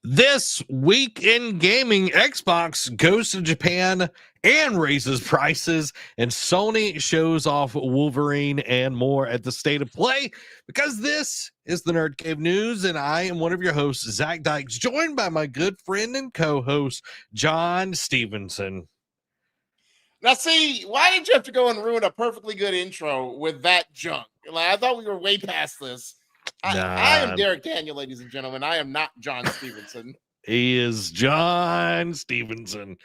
This week in gaming, Xbox goes to Japan and raises prices, and Sony shows off Wolverine and more at the State of Play, because this is the NerdCave News, and I am one of your hosts, Zach Dykes, joined by my good friend and co-host, John Stevenson. Now, see, why did you have to go and ruin a perfectly good intro with that junk? Like, I thought we were way past this. I am Derek Daniel, ladies and gentlemen. I am not John Stevenson. He is John Stevenson.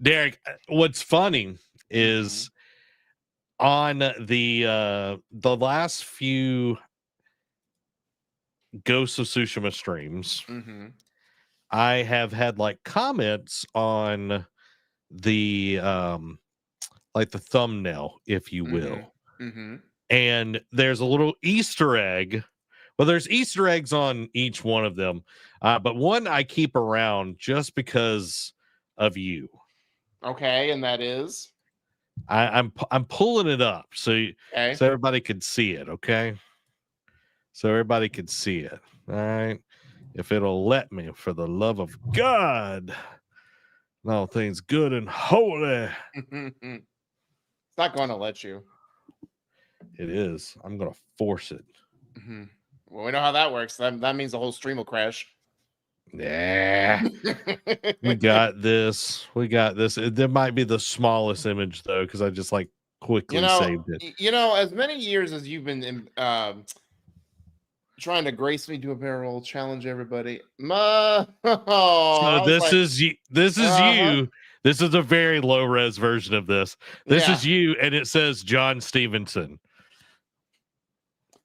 Derek, what's funny is on the last few Ghost of Tsushima streams, I have had like comments on the like the thumbnail, if you will. And there's a little Easter egg. Well, there's Easter eggs on each one of them, but one I keep around just because of you. Okay, and that is? I'm pulling it up so everybody could see it, okay? So everybody could see it, all right? If it'll let me, for the love of God, and all things good and holy. It's not going to let you. It is. I'm going to force it. Well, we know how that works. That means the whole stream will crash. Nah. We got this. There might be the smallest image, though, because I just like quickly saved it. As many years as you've been trying to grace me to a barrel, challenge everybody. So this is you. This is a very low res version of this. This is you, and it says John Stevenson.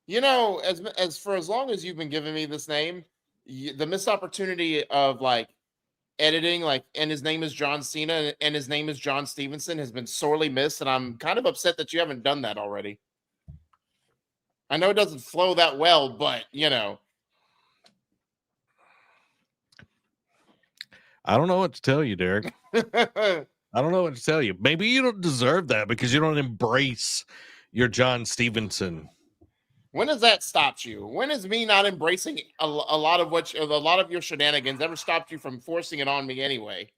As for as long as you've been giving me this name, the missed opportunity of like editing, and his name is John Cena and his name is John Stevenson has been sorely missed, and I'm kind of upset that you haven't done that already. I know it doesn't flow that well, but I don't know what to tell you, Derek. I don't know what to tell you. Maybe you don't deserve that because you don't embrace your John Stevenson. When has that stopped you? When has me not embracing a lot of your shenanigans ever stopped you from forcing it on me anyway?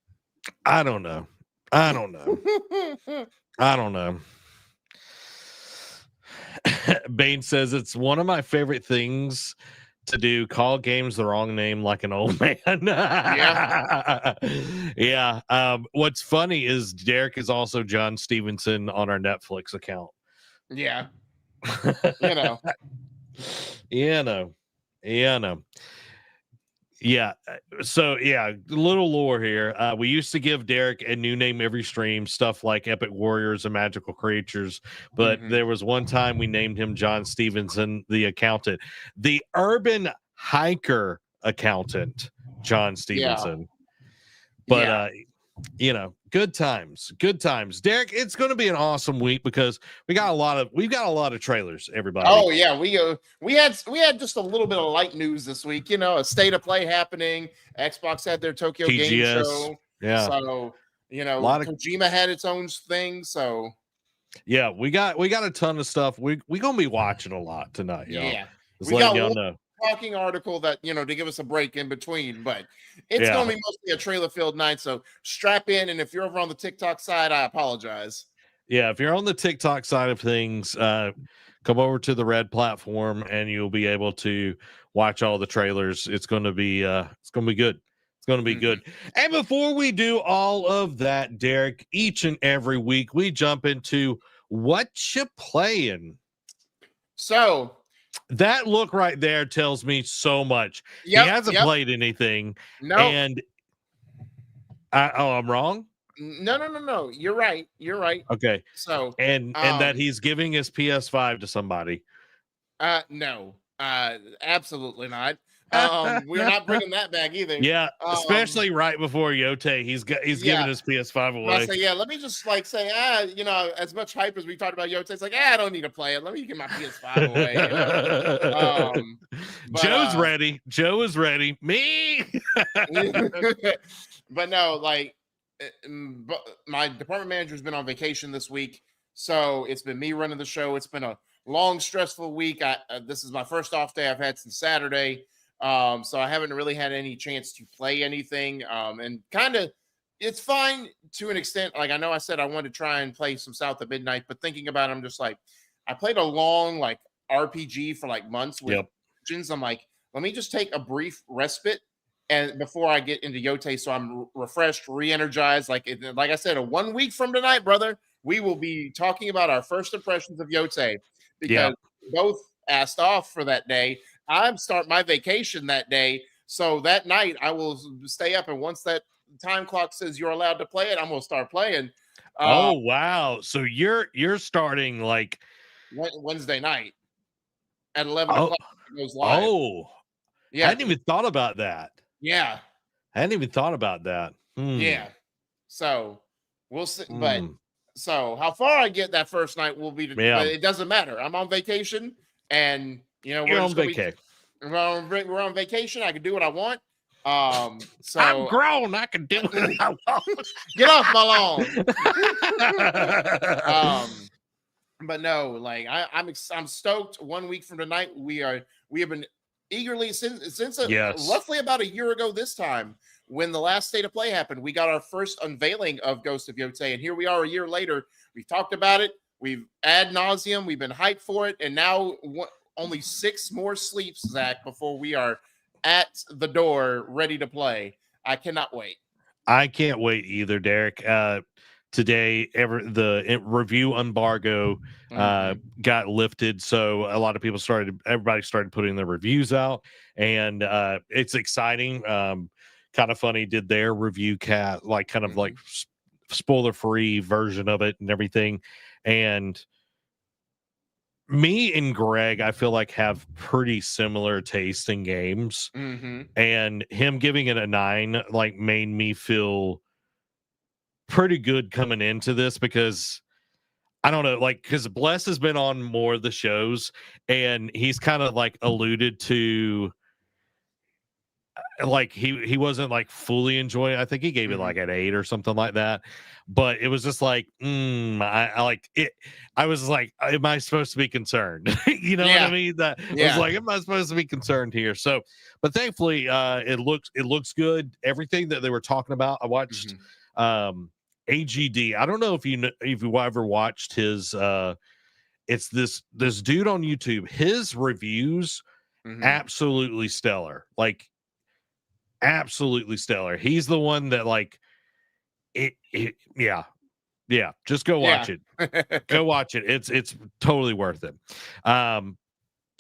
I don't know. I don't know. Bane says it's one of my favorite things to do. Call games the wrong name like an old man. Yeah. What's funny is Derek is also John Stevenson on our Netflix account. Yeah. Yeah. So little lore here. We used to give Derek a new name every stream, stuff like Epic Warriors and Magical Creatures. But there was one time we named him John Stevenson, the accountant, the urban hiker accountant, John Stevenson. But good times. Derek, it's going to be an awesome week because we've got a lot of trailers, everybody. Oh yeah, we had just a little bit of light news this week, a State of Play happening. Xbox had their Tokyo TGS. Game Show. Yeah. So, Kojima had its own thing, so yeah, we got a ton of stuff. We're going to be watching a lot tonight, y'all. Yeah. Just letting y'all know. Talking article that to give us a break in between, but it's going to be mostly a trailer filled night, so strap in. And if you're over on the TikTok side, I apologize. Yeah, if you're on the TikTok side of things, come over to the Red platform and you'll be able to watch all the trailers. It's going to be good. It's going to be good. And before we do all of that, Derek, each and every week we jump into what you playing. So that look right there tells me so much. He hasn't played anything. No. And I'm wrong? No. You're right. Okay. So and that he's giving his PS5 to somebody. No. Absolutely not. We're not bringing that back either. Yeah, especially right before Yote, he's giving his PS5 away. Let me just say, as much hype as we talked about Yote, it's like, I don't need to play it. Let me get my PS5 away. Joe's ready. Joe is ready. Me. But no, my department manager's been on vacation this week, so it's been me running the show. It's been a long, stressful week. This is my first off day I've had since Saturday. So I haven't really had any chance to play anything. And kind of, it's fine to an extent. Like I know I said I wanted to try and play some South of Midnight, but thinking about it, I'm just like, I played a long like RPG for like months with Legends. I'm like, let me just take a brief respite and before I get into Yote, so I'm refreshed, re-energized. Like I said, a 1 week from tonight, brother, we will be talking about our first impressions of Yote because both asked off for that day. I'm start my vacation that day, so that night I will stay up, and once that time clock says you're allowed to play it, I'm gonna start playing. Oh wow! So you're starting like Wednesday night at 11 o'clock. It goes live. Oh, yeah, I hadn't even thought about that. Yeah, I hadn't even thought about that. Yeah, so we'll see. But so how far I get that first night will be. But it doesn't matter. I'm on vacation, and you're on vacation. We're on vacation. I can do what I want. So I'm grown. I can do what I want. Get off my lawn. But no, like I'm stoked. 1 week from tonight, we have been eagerly since roughly about a year ago this time when the last State of Play happened. We got our first unveiling of Ghost of Yote, and here we are a year later. We've talked about it. We've ad nauseum. We've been hyped for it, and now only 6 more sleeps, Zach, before we are at the door ready to play. I cannot wait. I can't wait either, Derek. Today, the review embargo got lifted, so a lot of people everybody started putting their reviews out, and it's exciting. Kind of funny, did their review like spoiler free version of it and everything, and me and Greg, I feel like, have pretty similar taste in games, and him giving it a 9 like made me feel pretty good coming into this because I don't know, like, because Bless has been on more of the shows and he's kind of like alluded to like he wasn't like fully enjoying it. I think he gave it like an 8 or something like that, but it was just like I like it. I was like, am I supposed to be concerned? You know what I mean? I was like, am I supposed to be concerned here? So, but thankfully it looks good. Everything that they were talking about, I watched AGD. I don't know if you ever watched his it's this dude on YouTube. His reviews absolutely stellar. Like absolutely stellar. He's the one that like just go watch it. Go watch it. It's totally worth it.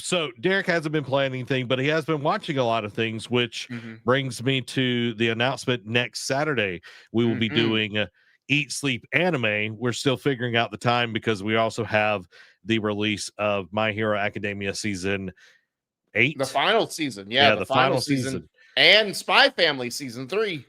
So Derek hasn't been playing anything, but he has been watching a lot of things, which brings me to the announcement next Saturday. We will be doing Eat Sleep Anime. We're still figuring out the time because we also have the release of My Hero Academia season 8. The final season. Yeah, the final season. And Spy Family season 3.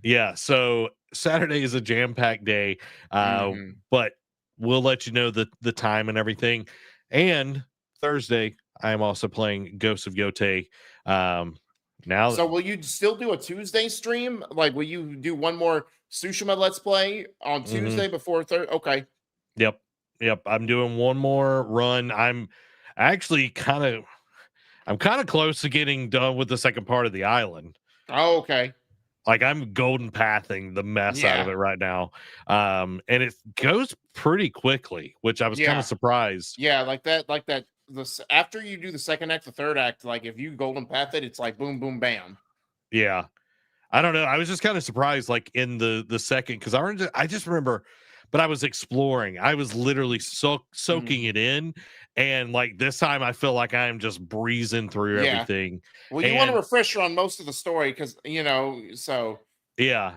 Yeah, so Saturday is a jam-packed day, but we'll let you know the time and everything. And Thursday, I am also playing Ghost of Yote. Now, so will you still do a Tuesday stream? Like, will you do one more Tsushima Let's Play on Tuesday before Thursday? Okay. Yep. I'm doing one more run. I'm actually kind of close to getting done with the second part of the island. Oh, okay. Like I'm golden pathing the mess out of it right now. And it goes pretty quickly, which I was kind of surprised. Yeah, like that. After you do the second act, the third act, like if you golden path it, it's like boom, boom, bam. Yeah. I don't know. I was just kind of surprised, like in the second, because I just remember, but I was exploring. I was literally soaking it in. And like this time, I feel like I am just breezing through everything. Well, you want a refresher on most of the story because, so. Yeah.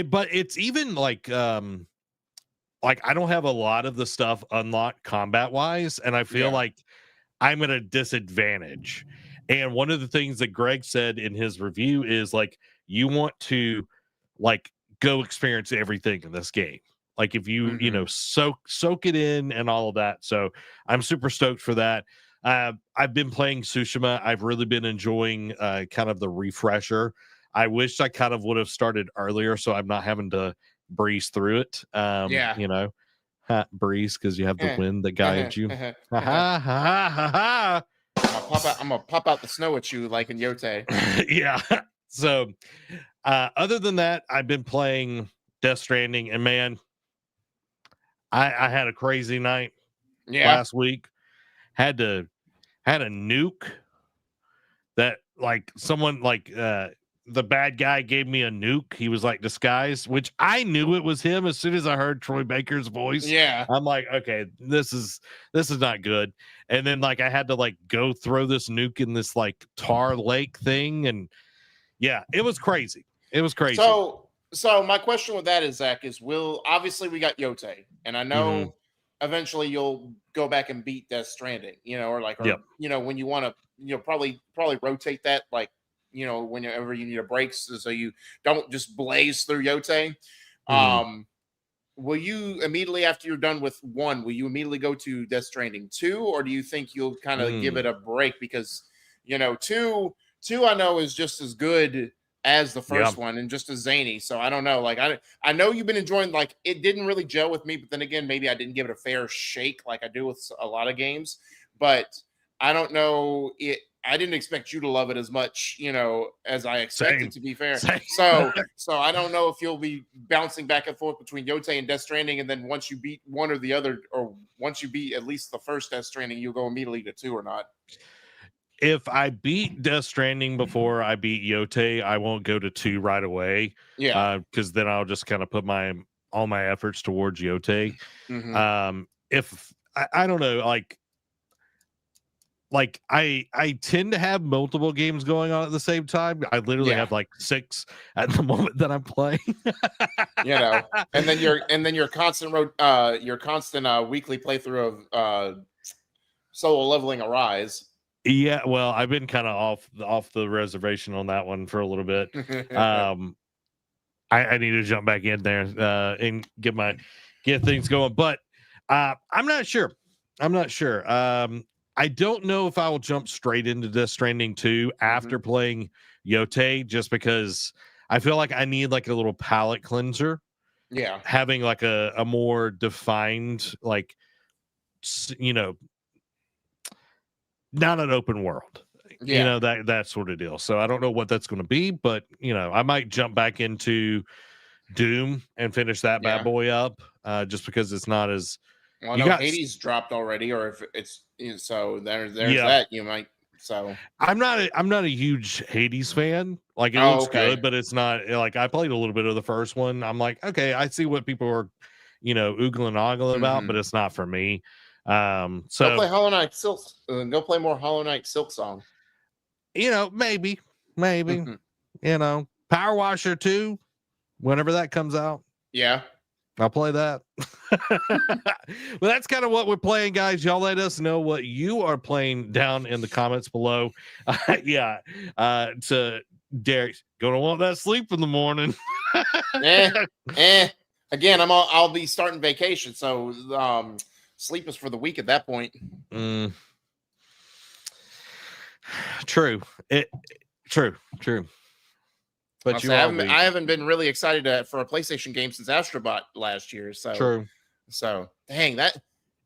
But it's even like I don't have a lot of the stuff unlocked combat wise. And I feel like I'm at a disadvantage. And one of the things that Greg said in his review is like, you want to like go experience everything in this game. Like if you, soak it in and all of that. So I'm super stoked for that. I've been playing Tsushima. I've really been enjoying kind of the refresher. I wish I kind of would have started earlier so I'm not having to breeze through it. Breeze because you have the wind that guided you. I'm gonna pop out the snow at you like in Yote. Yeah. So, other than that, I've been playing Death Stranding, and man, I had a crazy night last week. Had a nuke that like someone like the bad guy gave me a nuke. He was like disguised, which I knew it was him as soon as I heard Troy Baker's voice. Yeah. I'm like, okay, this is not good. And then like I had to like go throw this nuke in this like tar lake thing, and yeah, it was crazy. It was crazy. So my question with that is, Zach, is obviously we got Yote, and I know eventually you'll go back and beat Death Stranding, or when you want to, probably rotate that, like, whenever you need a break, so you don't just blaze through Yote. Will you immediately after you're done with 1, will you immediately go to Death Stranding 2, or do you think you'll kind of give it a break because 2 I know is just as good as the first one and just as zany. So I don't know. Like I know you've been enjoying, like it didn't really gel with me, but then again, maybe I didn't give it a fair shake like I do with a lot of games. But I don't know. I didn't expect you to love it as much, as I expected, to be fair. So I don't know if you'll be bouncing back and forth between Yote and Death Stranding, and then once you beat one or the other, or once you beat at least the first Death Stranding, you'll go immediately to 2 or not. If I beat Death Stranding before I beat Yote, I won't go to 2 right away. Yeah. Because then I'll just kind of put all my efforts towards Yote. If I don't know, like I tend to have multiple games going on at the same time. I literally have like 6 at the moment that I'm playing. And then your constant weekly playthrough of Solo Leveling Arise. Yeah, well, I've been kind of off the reservation on that one for a little bit. I need to jump back in there and get things going, but I'm not sure. I don't know if I will jump straight into Death Stranding 2 after playing Yote, just because I feel like I need like a little palate cleanser. Yeah, having like a more defined, like, not an open world, that sort of deal. So I don't know what that's going to be, but I might jump back into Doom and finish that bad boy up, just because it's not as. Well, I know Hades dropped already, or if it's so there's that you might. So I'm not a huge Hades fan. Like it looks good, but it's not like I played a little bit of the first one. I'm like, okay, I see what people are, oogling and ogling about, but it's not for me. So go play Hollow Knight Silk. Go play more Hollow Knight Silk Song. Maybe. Power Washer 2, whenever that comes out. Yeah. I'll play that. Well, that's kind of what we're playing, guys. Y'all let us know what you are playing down in the comments below. To Derek, gonna want that sleep in the morning. Again, I'll be starting vacation, so sleep is for the week at that point. True. True. But I haven't been really excited for a PlayStation game since Astrobot last year. So true. So dang,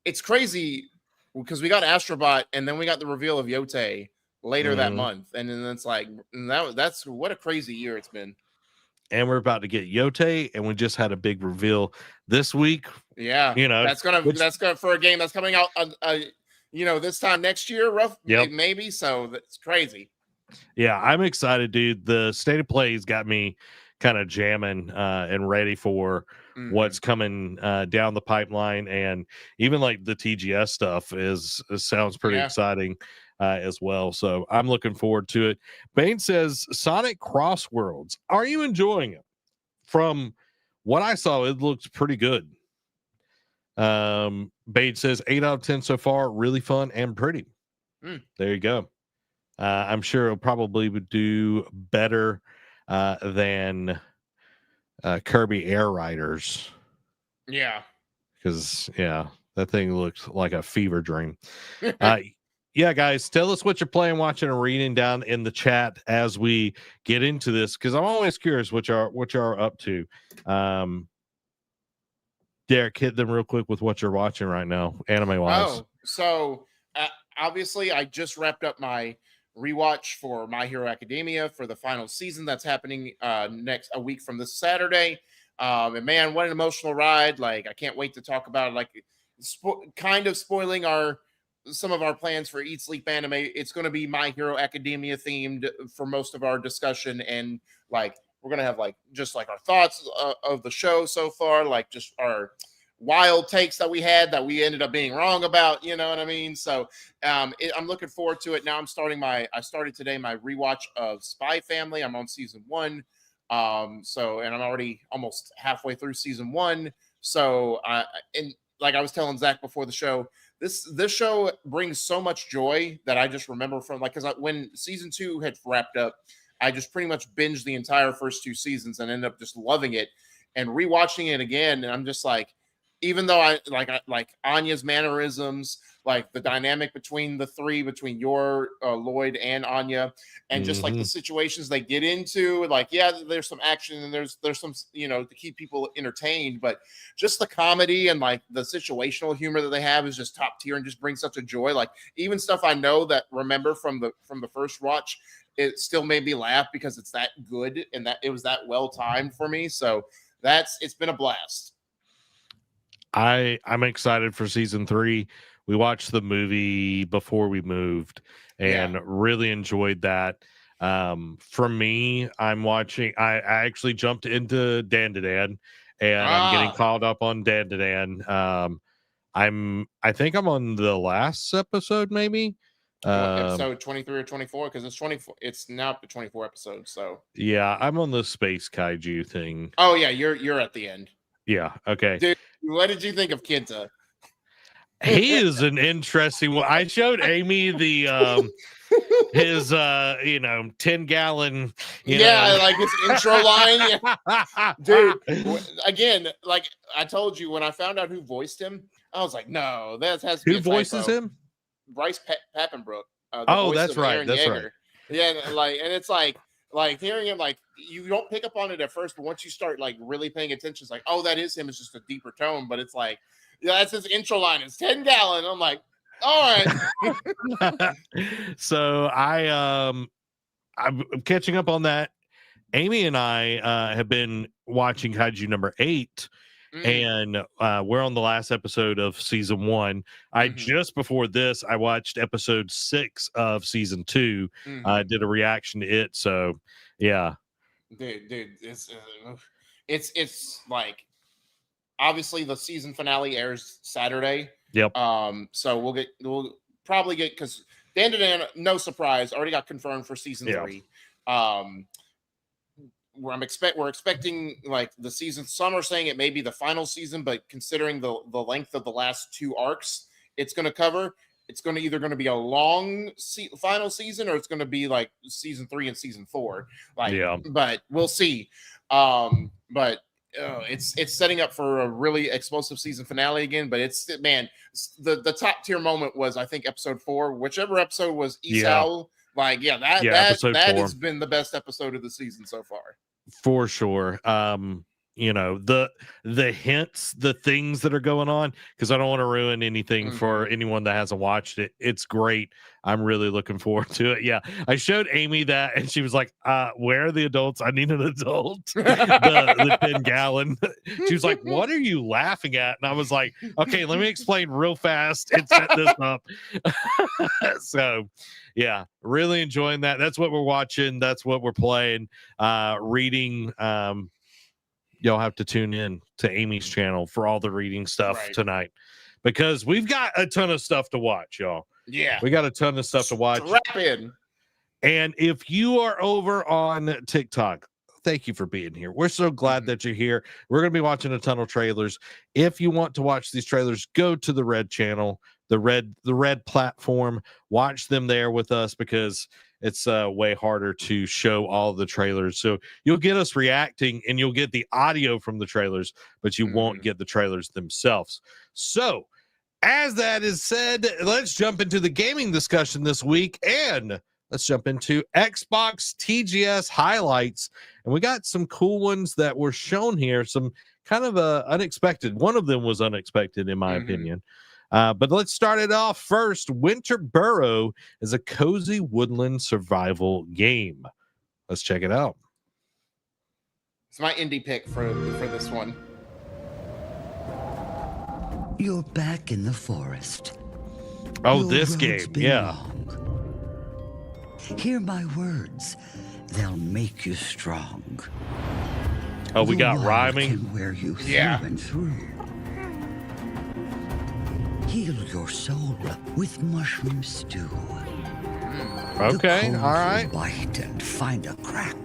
it's crazy because we got Astrobot and then we got the reveal of Yote later that month, and then it's like that's what a crazy year it's been. And we're about to get Yote, and we just had a big reveal this week. Yeah, that's gonna for a game that's coming out, this time next year, maybe. So that's crazy. Yeah, I'm excited, dude. The state of play has got me kind of jamming and ready for what's coming down the pipeline, and even like the TGS stuff sounds pretty exciting as well. So I'm looking forward to it. Bane says Sonic Crossworlds. Are you enjoying it? From what I saw, it looks pretty good. Bane says 8 out of 10 so far. Really fun and pretty. There you go. I'm sure it'll probably do better than Kirby Air Riders. Yeah. Because, that thing looks like a fever dream. Guys, tell us what you're playing, watching, and reading down in the chat as we get into this, because I'm always curious what you're up to. Derek, hit them real quick with what you're watching right now, anime-wise. Oh, so obviously I just wrapped up my rewatch for My Hero Academia for the final season that's happening a week from this Saturday. And man, what an emotional ride! Like I can't wait to talk about it. Like kind of spoiling some of our plans for Eat Sleep Anime. It's going to be My Hero Academia themed for most of our discussion, and like we're going to have like just like our thoughts of the show so far, like just our wild takes that we had that we ended up being wrong about, you know what I mean? So I'm looking forward to it. Now I started today my rewatch of Spy Family. I'm on season 1. And I'm already almost halfway through season 1. So and like I was telling Zach before the show, this show brings so much joy that I just remember from like, because when season 2 had wrapped up, I just pretty much binged the entire first 2 seasons and ended up just loving it and rewatching it again. And I'm just like, even though I like Anya's mannerisms, like the dynamic between the three, between Lloyd and Anya, and just like the situations they get into, like, yeah, there's some action and there's some, you know, to keep people entertained, but just the comedy and like the situational humor that they have is just top tier and just brings such a joy. Like even stuff I know that remember from the first watch, it still made me laugh because it's that good and that it was that well timed for me. So it's been a blast. I'm excited for season 3. We watched the movie before we moved and really enjoyed that. For me, I'm watching. I actually jumped into Dan and I'm getting caught up on Dan. I think I'm on the last episode, maybe. Episode 23 or 24, because it's 24. It's now up to 24 episodes. So yeah, I'm on the space kaiju thing. Oh yeah, you're at the end. Yeah. Okay. Dude, what did you think of Kenta? He is an interesting one. I showed Amy the his 10-gallon like his intro line. Yeah. Dude, again, like I told you when I found out who voiced him, I was like, no, that has to be who voices him? Bryce Papenbrook. That's right. That's Yeager. right. Yeah, and it's like hearing him, like you don't pick up on it at first, but once you start like really paying attention, it's like, oh, that is him. It's just a deeper tone, but it's like, yeah, that's his intro line. It's 10-gallon. I'm like, all right. So I'm catching up on that. Amy and I have been watching Kaiju number 8. And we're on the last episode of season 1. I just before this, I watched episode 6 of season 2. Did a reaction to it. So yeah, dude, it's like obviously the season finale airs Saturday. Yep. So we'll probably get, because Dan, no surprise, already got confirmed for season 3. We're expecting like the season. Some are saying it may be the final season, but considering the length of the last 2 arcs it's going to cover, it's going to either going to be a long final season or it's going to be like season 3 and season 4. But we'll see. But it's setting up for a really explosive season finale again. But the top tier moment was, I think, episode 4, whichever episode was Isao. That has been the best episode of the season so far. For sure. The hints, the things that are going on, because I don't want to ruin anything for anyone that hasn't watched it. It's great. I'm really looking forward to it. Yeah. I showed Amy that and she was like, where are the adults? I need an adult. the 10-gallon. She was like, what are you laughing at? And I was like, okay, let me explain real fast and set this up. So yeah, really enjoying that. That's what we're watching. That's what we're playing. Reading. You'll have to tune in to Amy's channel for all the reading stuff tonight, because we've got a ton of stuff to watch, y'all. Yeah, we got a ton of stuff to watch. Strap in. And if you are over on TikTok, thank you for being here. We're so glad that you're here. We're going to be watching a ton of trailers. If you want to watch these trailers, go to the Red channel, the Red platform. Watch them there with us, because it's way harder to show all the trailers. So you'll get us reacting and you'll get the audio from the trailers, but you won't get the trailers themselves. So as that is said, let's jump into the gaming discussion this week, and let's jump into Xbox TGS highlights. And we got some cool ones that were shown here, some kind of unexpected. One of them was unexpected, in my opinion. But let's start it off first. Winter Burrow is a cozy woodland survival game. Let's check it out. It's my indie pick for this one. You're back in the forest. Oh, Your this road's game, been yeah. long. Hear my words. They'll make you strong. Oh, we The got wild rhyming. can wear you through Yeah. and through. Heal your soul with mushroom stew. Okay, The cold all right. will bite and find a crack.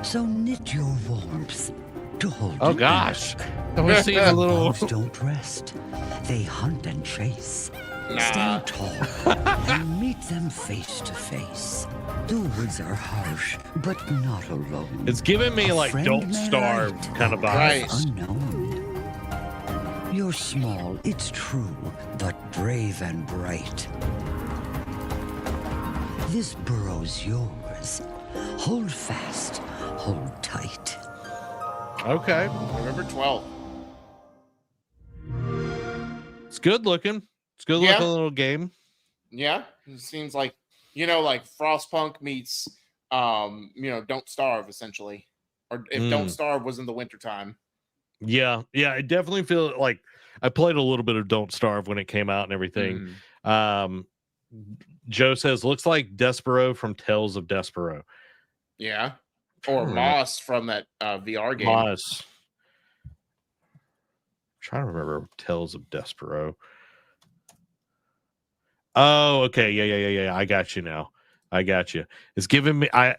So knit your warmth to hold Oh you gosh, back. we're seeing a little. Wolves don't rest. They hunt and chase. Nah. Stand tall and meet them face to face. The woods are harsh, but not alone. It's giving me A like friend Don't may Starve light kind of a vibes. path unknown. You're small, it's true, but brave and bright. This burrow's yours. Hold fast, hold tight. Okay, November 12th. it's good looking. It's good Yeah. looking little game. Yeah, it seems like like Frostpunk meets Don't Starve essentially, or if Don't Starve was in the wintertime. Yeah, I definitely feel like I played a little bit of Don't Starve when it came out and everything. Joe says looks like Despero from Tales of Despero. Yeah, or Moss from that VR game. Moss. Trying to remember Tales of Despero. Oh, okay. Yeah. I got you now. I got you. It's giving me. I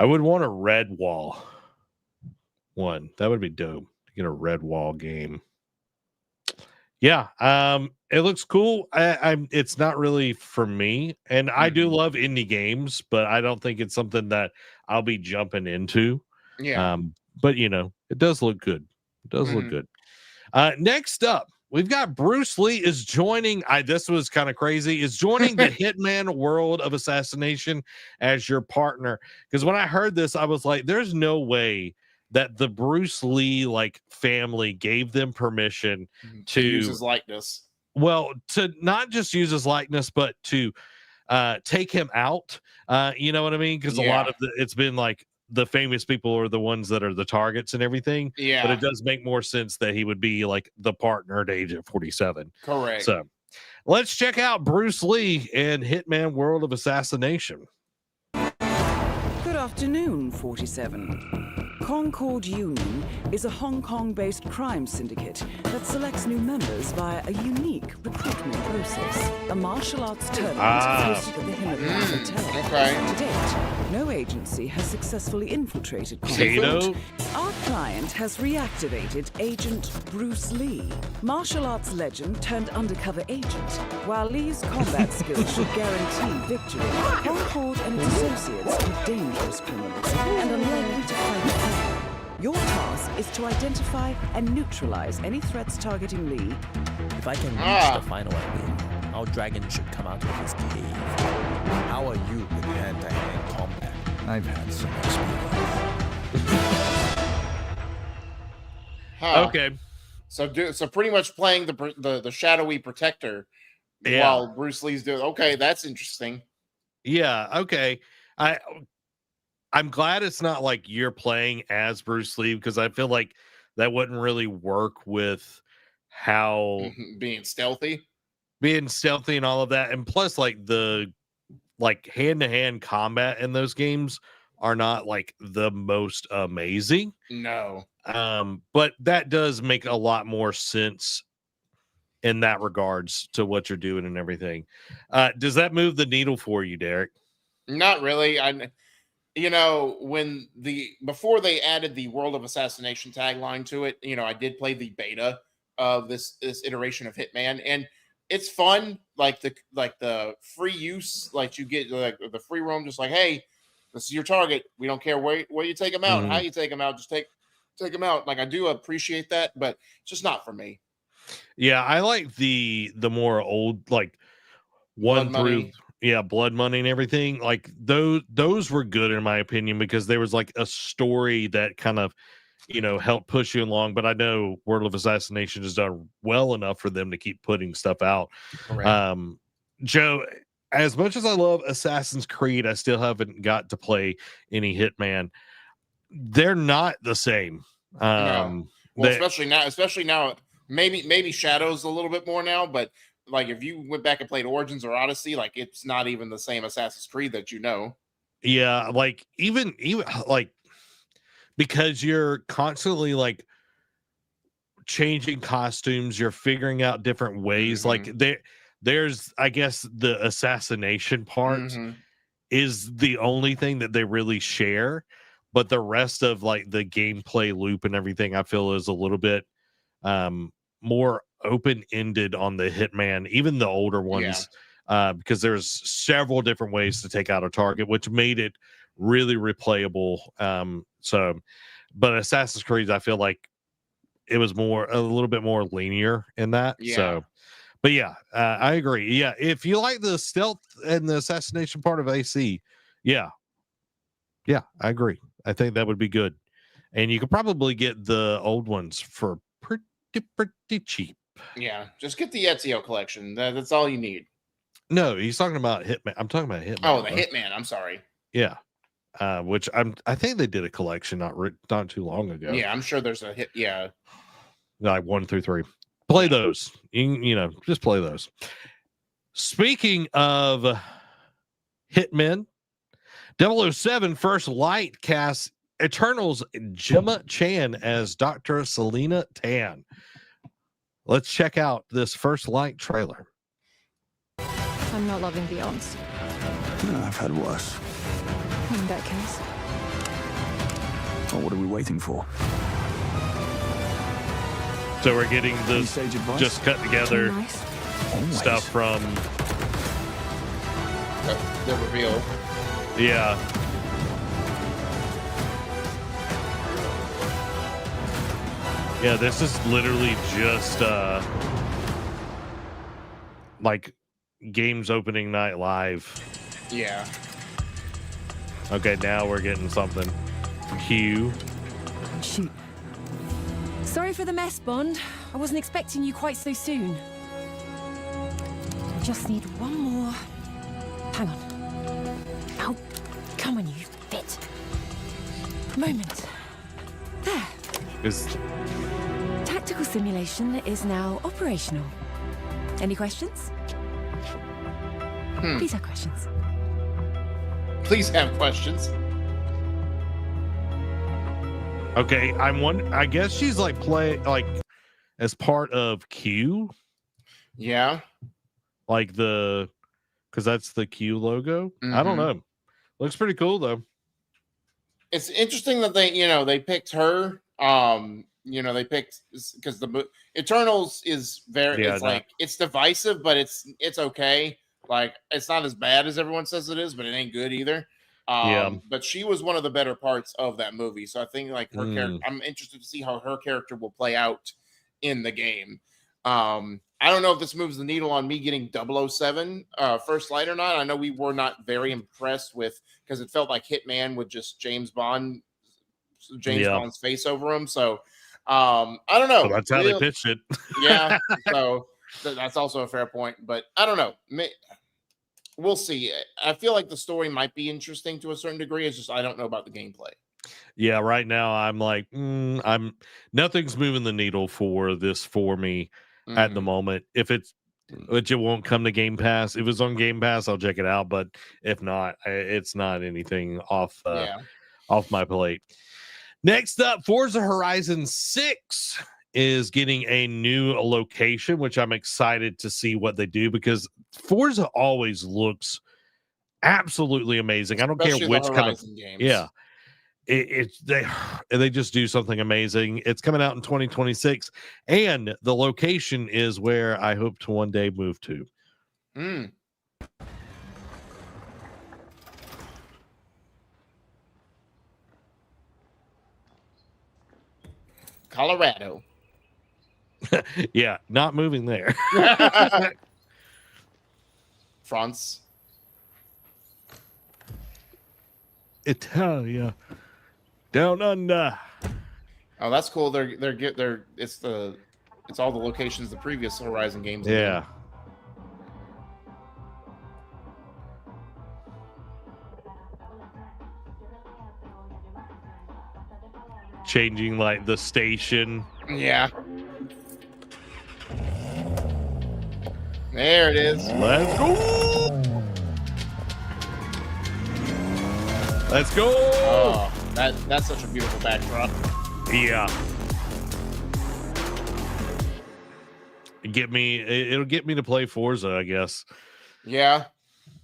would want a red wall one. That would be dope to get a red wall game. Yeah. It looks cool. It's not really for me, and I do love indie games, but I don't think it's something that I'll be jumping into. Yeah. But it does look good. It does look good. Next up, we've got Bruce Lee is joining. This was kind of crazy. Is joining the Hitman World of Assassination as your partner. Because when I heard this, I was like, "There's no way that the Bruce Lee family gave them permission to use his likeness." Well, to not just use his likeness, but to take him out. You know what I mean? Because a lot of it's been like the famous people are the ones that are the targets and everything. Yeah. But it does make more sense that he would be like the partner at Agent 47. Correct. So let's check out Bruce Lee in Hitman World of Assassination. Good afternoon, 47. Concord Union is a Hong Kong-based crime syndicate that selects new members via a unique recruitment process. A martial arts tournament hosted at the Himmel Hotel. Okay. To date, no agency has successfully infiltrated Kato? Concord. Our client has reactivated Agent Bruce Lee, martial arts legend turned undercover agent. While Lee's combat skills should guarantee victory, Concord and its associates are dangerous criminals and unlikely to fight fair. Your task is to identify and neutralize any threats targeting Lee. If I can reach the final enemy, our dragon should come out of his cave. How are you with hand-to-hand combat? I've had some experience. Okay. So pretty much playing the shadowy protector while Bruce Lee's doing. Okay, that's interesting. Yeah. Okay. I'm glad it's not like you're playing as Bruce Lee, because I feel like that wouldn't really work with how being stealthy and all of that. And plus, the hand-to-hand combat in those games are not like the most amazing. No. But that does make a lot more sense in that regards to what you're doing and everything. Does that move the needle for you, Derek? Not really. Before they added the World of Assassination tagline to it, I did play the beta of this iteration of Hitman, and it's fun. Like the free use, you get the free roam, just like, hey, this is your target. We don't care where you take them out, how you take them out, just take them out. I do appreciate that, but it's just not for me. Yeah, I like the more old one through. Yeah, Blood Money and everything. Those were good in my opinion, because there was a story that kind of help push you along. But I know World of Assassination has done well enough for them to keep putting stuff out. Joe, as much as I love Assassin's Creed, I still haven't got to play any Hitman. They're not the same. No. Well, especially now, maybe Shadows a little bit more now, but like if you went back and played Origins or Odyssey, like it's not even the same Assassin's Creed that you know. Yeah, like even like because you're constantly like changing costumes, you're figuring out different ways. Like there's I guess the assassination part is the only thing that they really share, but the rest of like the gameplay loop and everything I feel is a little bit more open-ended on the Hitman, even the older ones, because there's several different ways to take out a target, which made it really replayable. But Assassin's Creed, I feel like it was a little bit more linear in that. But I agree. Yeah, if you like the stealth and the assassination part of AC, I agree. I think that would be good, and you could probably get the old ones for pretty cheap. Yeah, just get the Ezio collection. That's all you need. No, he's talking about Hitman. I'm talking about Hitman. Oh, the Hitman. I'm sorry. Yeah, which I think they did a collection not too long ago. Yeah, I'm sure there's a hit. Yeah, like 1 through 3. Play those. Just play those. Speaking of Hitmen, 007 First Light casts Eternal's Gemma Chan as Dr. Selena Tan. Let's check out this First Light trailer. I'm not loving Beyond. No, I've had worse. In that case. Well, what are we waiting for? So we're getting this just cut together stuff from the reveal. Yeah. Yeah, this is literally just like games opening night live. Yeah. Okay, now we're getting something. Q. Shoot. Sorry for the mess, Bond. I wasn't expecting you quite so soon. I just need one more. Hang on. Oh, come on, you fit. Moment. There. Tactical simulation is now operational. Any questions? Please have questions. Please have questions. Okay, I guess she's like as part of Q. Yeah. Like because that's the Q logo. I don't know. Looks pretty cool though. It's interesting that they picked her. They picked because the Eternals is very. It's divisive, but it's okay. Like it's not as bad as everyone says it is, but it ain't good either. But she was one of the better parts of that movie. So I think like her character, I'm interested to see how her character will play out in the game. I don't know if this moves the needle on me getting 007 First Light or not. I know we were not very impressed with because it felt like Hitman with just James Bond's face over him. So I don't know. Well, that's how they pitched it. Yeah. So that's also a fair point. But I don't know. We'll see. I feel like the story might be interesting to a certain degree. It's just I don't know about the gameplay. Yeah, right now I'm like, nothing's moving the needle for this for me at the moment. Which it won't come to Game Pass. If it's on Game Pass, I'll check it out. But if not, it's not anything off my plate. Next up, Forza Horizon 6 is getting a new location, which I'm excited to see what they do because Forza always looks absolutely amazing. I don't care which kind of games. Yeah. They just do something amazing. It's coming out in 2026, and the location is where I hope to one day move to. Colorado. Yeah, not moving there. France. Italia. Down under. Oh, that's cool. It's all the locations the previous Horizon games. Yeah. Changing like the station. Yeah. There it is. Let's go. Let's go. Oh, that's such a beautiful backdrop. Yeah. It'll get me to play Forza, I guess. Yeah.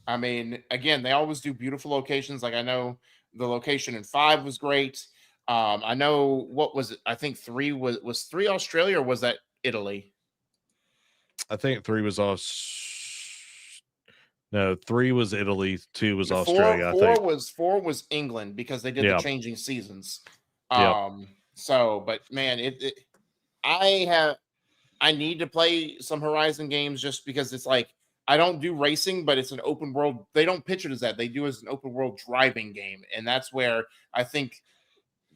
I mean, again, they always do beautiful locations. Like I know the location in 5 was great. I know what was it? I think 3 was 3 Australia, or was that Italy? I think 3 was No, 3 was Italy, 2 was Australia. 4 was England because they did the changing seasons. So, but man, I need to play some Horizon games just because it's like I don't do racing, but it's an open world. They don't pitch it as that. They do it as an open world driving game, and that's where I think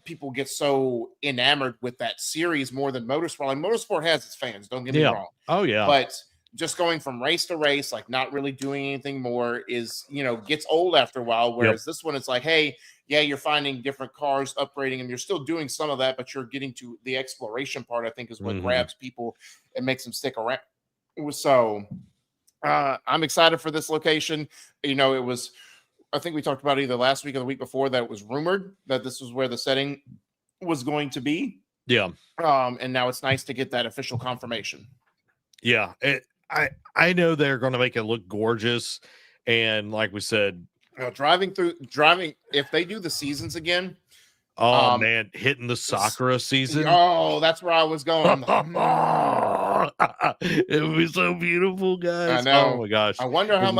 people get so enamored with that series more than Motorsport. Like Motorsport has its fans, don't get me wrong. Oh yeah. But just going from race to race, like not really doing anything more is, gets old after a while. Whereas this one, it's like, hey, yeah, you're finding different cars, upgrading them. You're still doing some of that, but you're getting to the exploration part, I think is what grabs people and makes them stick around. So I'm excited for this location. It was, I think we talked about it either last week or the week before that it was rumored that this was where the setting was going to be. Yeah. And now it's nice to get that official confirmation. Yeah. I know they're going to make it look gorgeous. And like we said, driving, if they do the seasons again. Oh man, hitting the Sakura season. Oh, that's where I was going. It would be so beautiful, guys. I know. Oh my gosh. I wonder how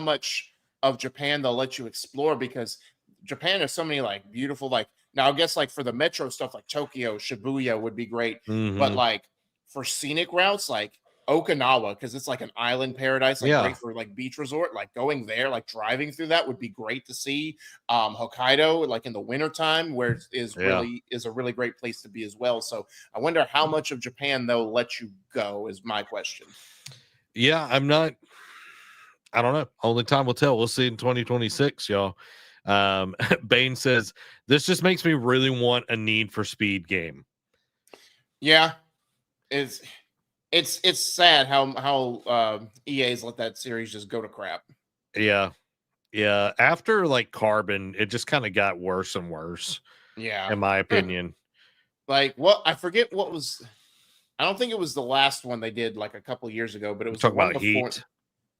much of Japan they'll let you explore, because Japan has so many like beautiful, like now I guess like for the metro stuff like Tokyo, Shibuya would be great. But like for scenic routes like Okinawa, because it's like an island paradise, like great for like beach resort, like going there, like driving through that would be great to see. Hokkaido, like in the wintertime, where it is a really great place to be as well. So I wonder how much of Japan they'll let you go is my question. Yeah, I don't know. Only time will tell. We'll see in 2026, y'all. Bane says, this just makes me really want a Need for Speed game. Yeah. It's sad how EA's let that series just go to crap. Yeah. Yeah. After like Carbon, it just kind of got worse and worse. Yeah. In my opinion. Like I forget what was, I don't think it was the last one they did like a couple of years ago, but it was talking about Heat.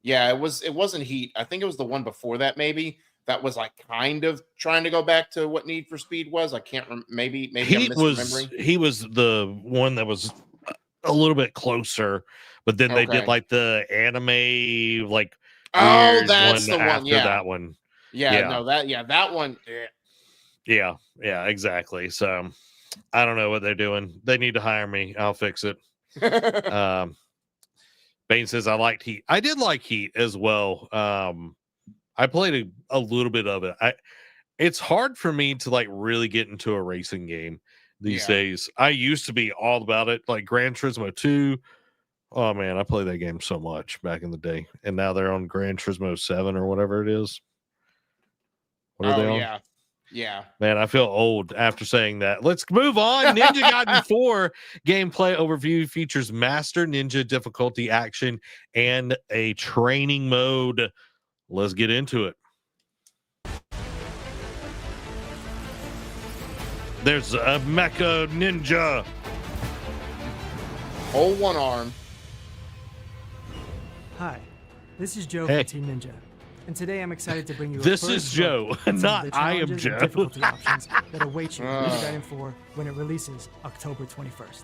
Yeah, it wasn't Heat. I think it was the one before that, maybe. That was like kind of trying to go back to what Need for Speed was. I can't remember. Maybe Heat I'm misremembering. He was the one that was a little bit closer, but then they did like the anime, like that's the one. Yeah, that one. That one. Yeah, exactly. So I don't know what they're doing. They need to hire me. I'll fix it. Bane says I liked Heat. I did like Heat as well. I played a little bit of it. It's hard for me to like really get into a racing game these days. I used to be all about it, like Gran Turismo 2. Oh man, I played that game so much back in the day, and now they're on Gran Turismo 7 or whatever it is. What are they on? Yeah. Man, I feel old after saying that. Let's move on. Ninja Gaiden 4 gameplay overview features Master Ninja difficulty action and a training mode. Let's get into it. There's a mecha ninja. Hold one arm. Hi, this is Joe from Team Ninja. And today I'm excited to bring you This is Joe, not I am Joe. Difficulty options that await you in Ninja Gaiden 4 when it releases October 21st.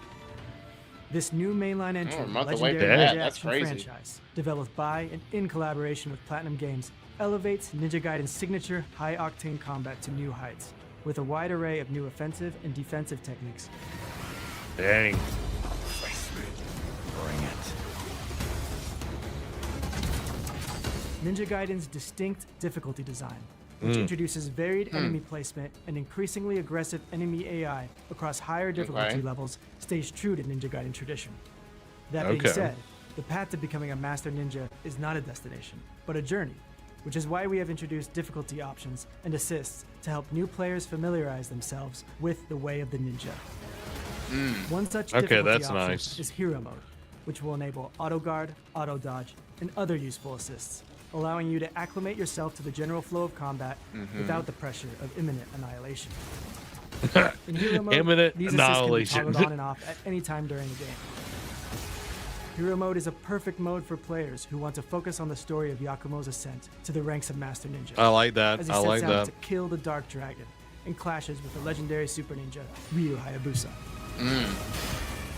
This new mainline entry, legendary Ninja action franchise, developed by and in collaboration with Platinum Games, elevates Ninja Gaiden's signature high-octane combat to new heights, with a wide array of new offensive and defensive techniques. Dang. Bring it. Ninja Gaiden's distinct difficulty design, which introduces varied enemy placement and increasingly aggressive enemy AI across higher difficulty levels, stays true to Ninja Gaiden tradition. That being said, the path to becoming a master ninja is not a destination, but a journey, which is why we have introduced difficulty options and assists to help new players familiarize themselves with the way of the ninja. One such difficulty option is Hero Mode, which will enable auto guard, auto dodge, and other useful assists, allowing you to acclimate yourself to the general flow of combat without the pressure of imminent annihilation. In Hero Mode, these assists can be toggled on and off at any time during the game. Hero Mode is a perfect mode for players who want to focus on the story of Yakumo's ascent to the ranks of Master Ninja. I like that. As he sets out to kill the Dark Dragon and clashes with the legendary Super Ninja, Ryu Hayabusa.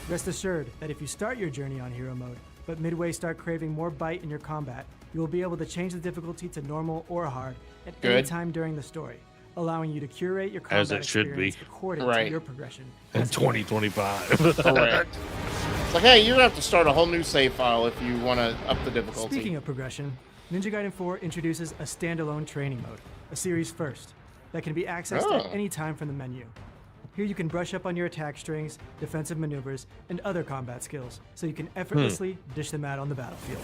Rest assured that if you start your journey on Hero Mode, but midway start craving more bite in your combat, you will be able to change the difficulty to normal or hard at any time during the story, allowing you to curate your combat experience according to your progression. In 2025. Correct. It's like, hey, you're gonna have to start a whole new save file if you want to up the difficulty. Speaking of progression, Ninja Gaiden 4 introduces a standalone training mode, a series first, that can be accessed at any time from the menu. Here you can brush up on your attack strings, defensive maneuvers, and other combat skills, so you can effortlessly dish them out on the battlefield.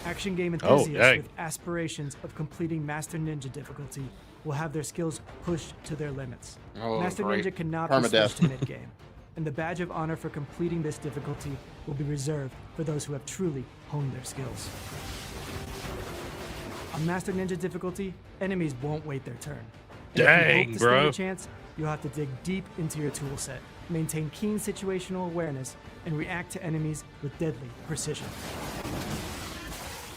Action game enthusiasts with aspirations of completing Master Ninja difficulty will have their skills pushed to their limits. Master Ninja cannot be switched to mid-game, and the badge of honor for completing this difficulty will be reserved for those who have truly honed their skills. On Master Ninja difficulty, enemies won't wait their turn. And if you hope to stand a chance, you'll have to dig deep into your toolset, maintain keen situational awareness, and react to enemies with deadly precision.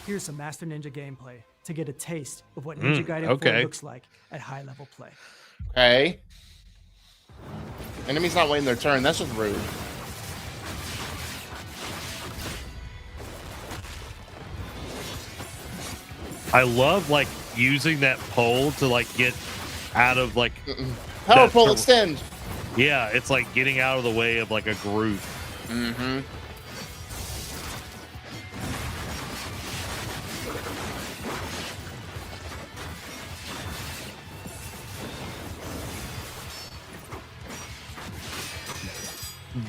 Here's some Master Ninja gameplay to get a taste of what Ninja Gaiden 4 looks like at high-level play. Okay. Enemies not waiting their turn. That's just rude. I love like using that pole to like get out of like power pole extend. Yeah, it's like getting out of the way of like a group.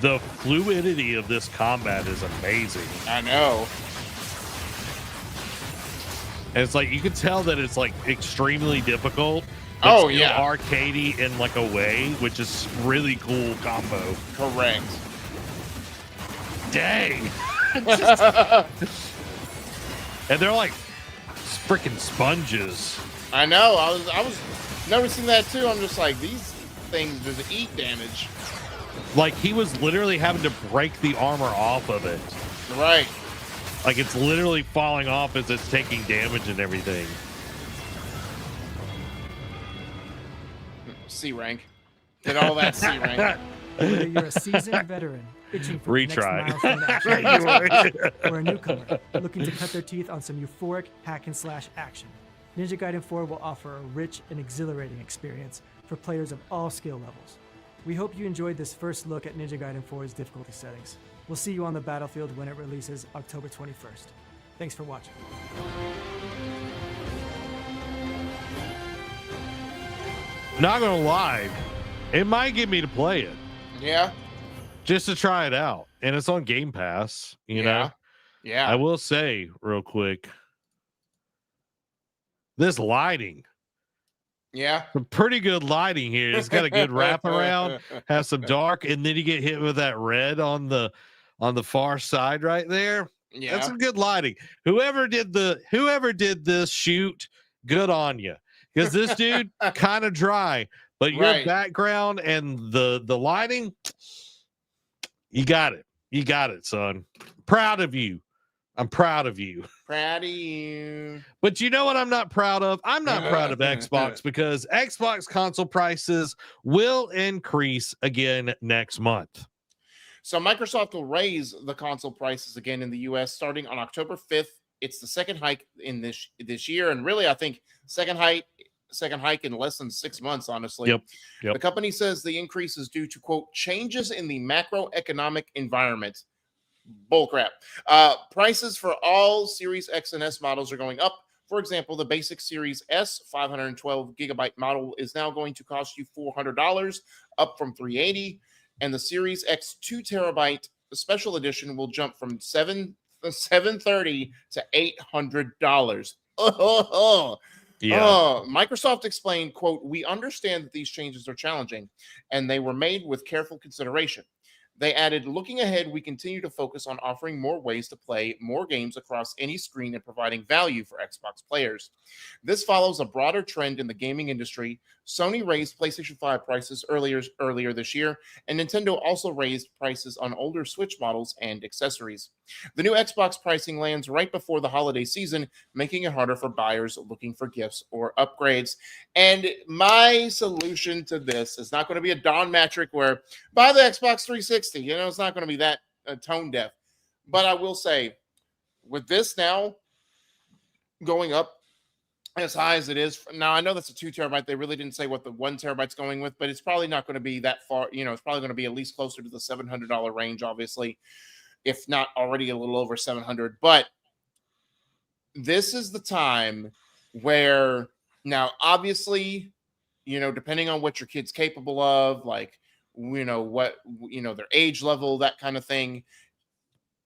The fluidity of this combat is amazing. I know. And it's like you can tell that it's like extremely difficult. Oh, still arcadey in like a way, which is really cool combo. Correct. Dang. And they're like freaking sponges. I know. I was noticing that too. I'm just like, these things just eat damage. Like he was literally having to break the armor off of it. Right. Like it's literally falling off as it's taking damage and everything. C rank. Get all that C rank. Whether you're a seasoned veteran itching for the next milestone action, or a newcomer looking to cut their teeth on some euphoric hack-and-slash action, Ninja Gaiden 4 will offer a rich and exhilarating experience for players of all skill levels. We hope you enjoyed this first look at Ninja Gaiden 4's difficulty settings. We'll see you on the battlefield when it releases October 21st. Thanks for watching. Not gonna lie, it might get me to play it. Yeah. Just to try it out. And it's on Game Pass, you know? Yeah. I will say real quick, this lighting. Yeah. Some pretty good lighting here. It's got a good wraparound, has some dark, and then you get hit with that red on the far side right there. Yeah. That's some good lighting. Whoever did this shoot, good on you. Because this dude kind of dry, but your background and the lighting, you got it. You got it, son. Proud of you. I'm proud of you. Proud of you. But you know what I'm not proud of? I'm not proud of Xbox because Xbox console prices will increase again next month. So Microsoft will raise the console prices again in the US starting on October 5th. It's the second hike in this year, and really I think second hike in less than 6 months, honestly. Yep. The company says the increase is due to, quote, changes in the macroeconomic environment. Bullcrap. Prices for all Series X and S models are going up For example, the basic Series S 512 gigabyte model is now going to cost you $400, up from $380, and the Series X 2 terabyte special edition will jump from $730 to $800. Microsoft explained, quote, "We understand that these changes are challenging, and they were made with careful consideration." They added, "Looking ahead, we continue to focus on offering more ways to play more games across any screen and providing value for Xbox players. This follows a broader trend in the gaming industry. Sony raised PlayStation 5 prices earlier this year, and Nintendo also raised prices on older Switch models and accessories. The new Xbox pricing lands right before the holiday season, making it harder for buyers looking for gifts or upgrades." And my solution to this is not going to be a Don Matrick where buy the Xbox 360. You know, it's not going to be that tone deaf. But I will say, with this now going up as high as it is now, I know that's a 2 terabyte. They really didn't say what the 1 terabyte's going with, but it's probably not going to be that far. You know, it's probably going to be at least closer to the $700 range, obviously, if not already a little over 700. But this is the time where now, obviously, you know, depending on what your kid's capable of, like, you know, what, you know, their age level, that kind of thing,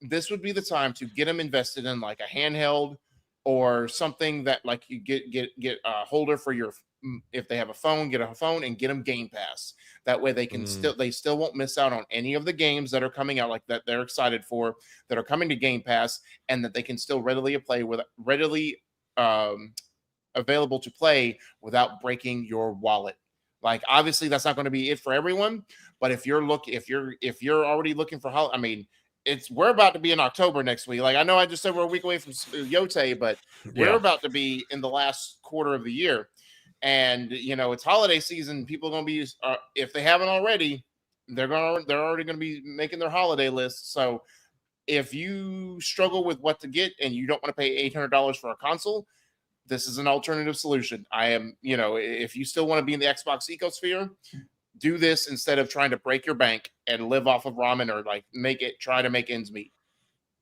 this would be the time to get them invested in like a handheld or something that like you get a holder for your, if they have a phone, get a phone and get them Game Pass. That way they can still won't miss out on any of the games that are coming out, like that they're excited for, that are coming to Game Pass, and that they can still readily available to play without breaking your wallet. Like, obviously that's not going to be it for everyone, but if you're already looking for I mean, we're about to be in October next week. Like, I know I just said we're a week away from Yote, but we're about to be in the last quarter of the year. And, you know, it's holiday season. People are going to be, if they haven't already, they're already going to be making their holiday list. So if you struggle with what to get and you don't want to pay $800 for a console, this is an alternative solution. If you still want to be in the Xbox ecosphere, do this instead of trying to break your bank and live off of ramen or like try to make ends meet.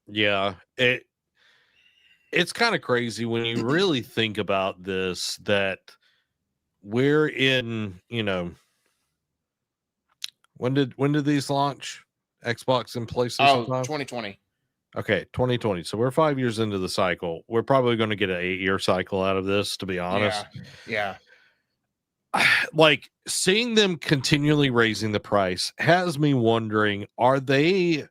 Yeah, it's kind of crazy when you really think about this, that we're in, you know, when did these launch? Xbox and PlayStation 5? 2020. Okay, 2020. So we're 5 years into the cycle. We're probably going to get an 8-year cycle out of this, to be honest. Yeah. Like, seeing them continually raising the price has me wondering, are they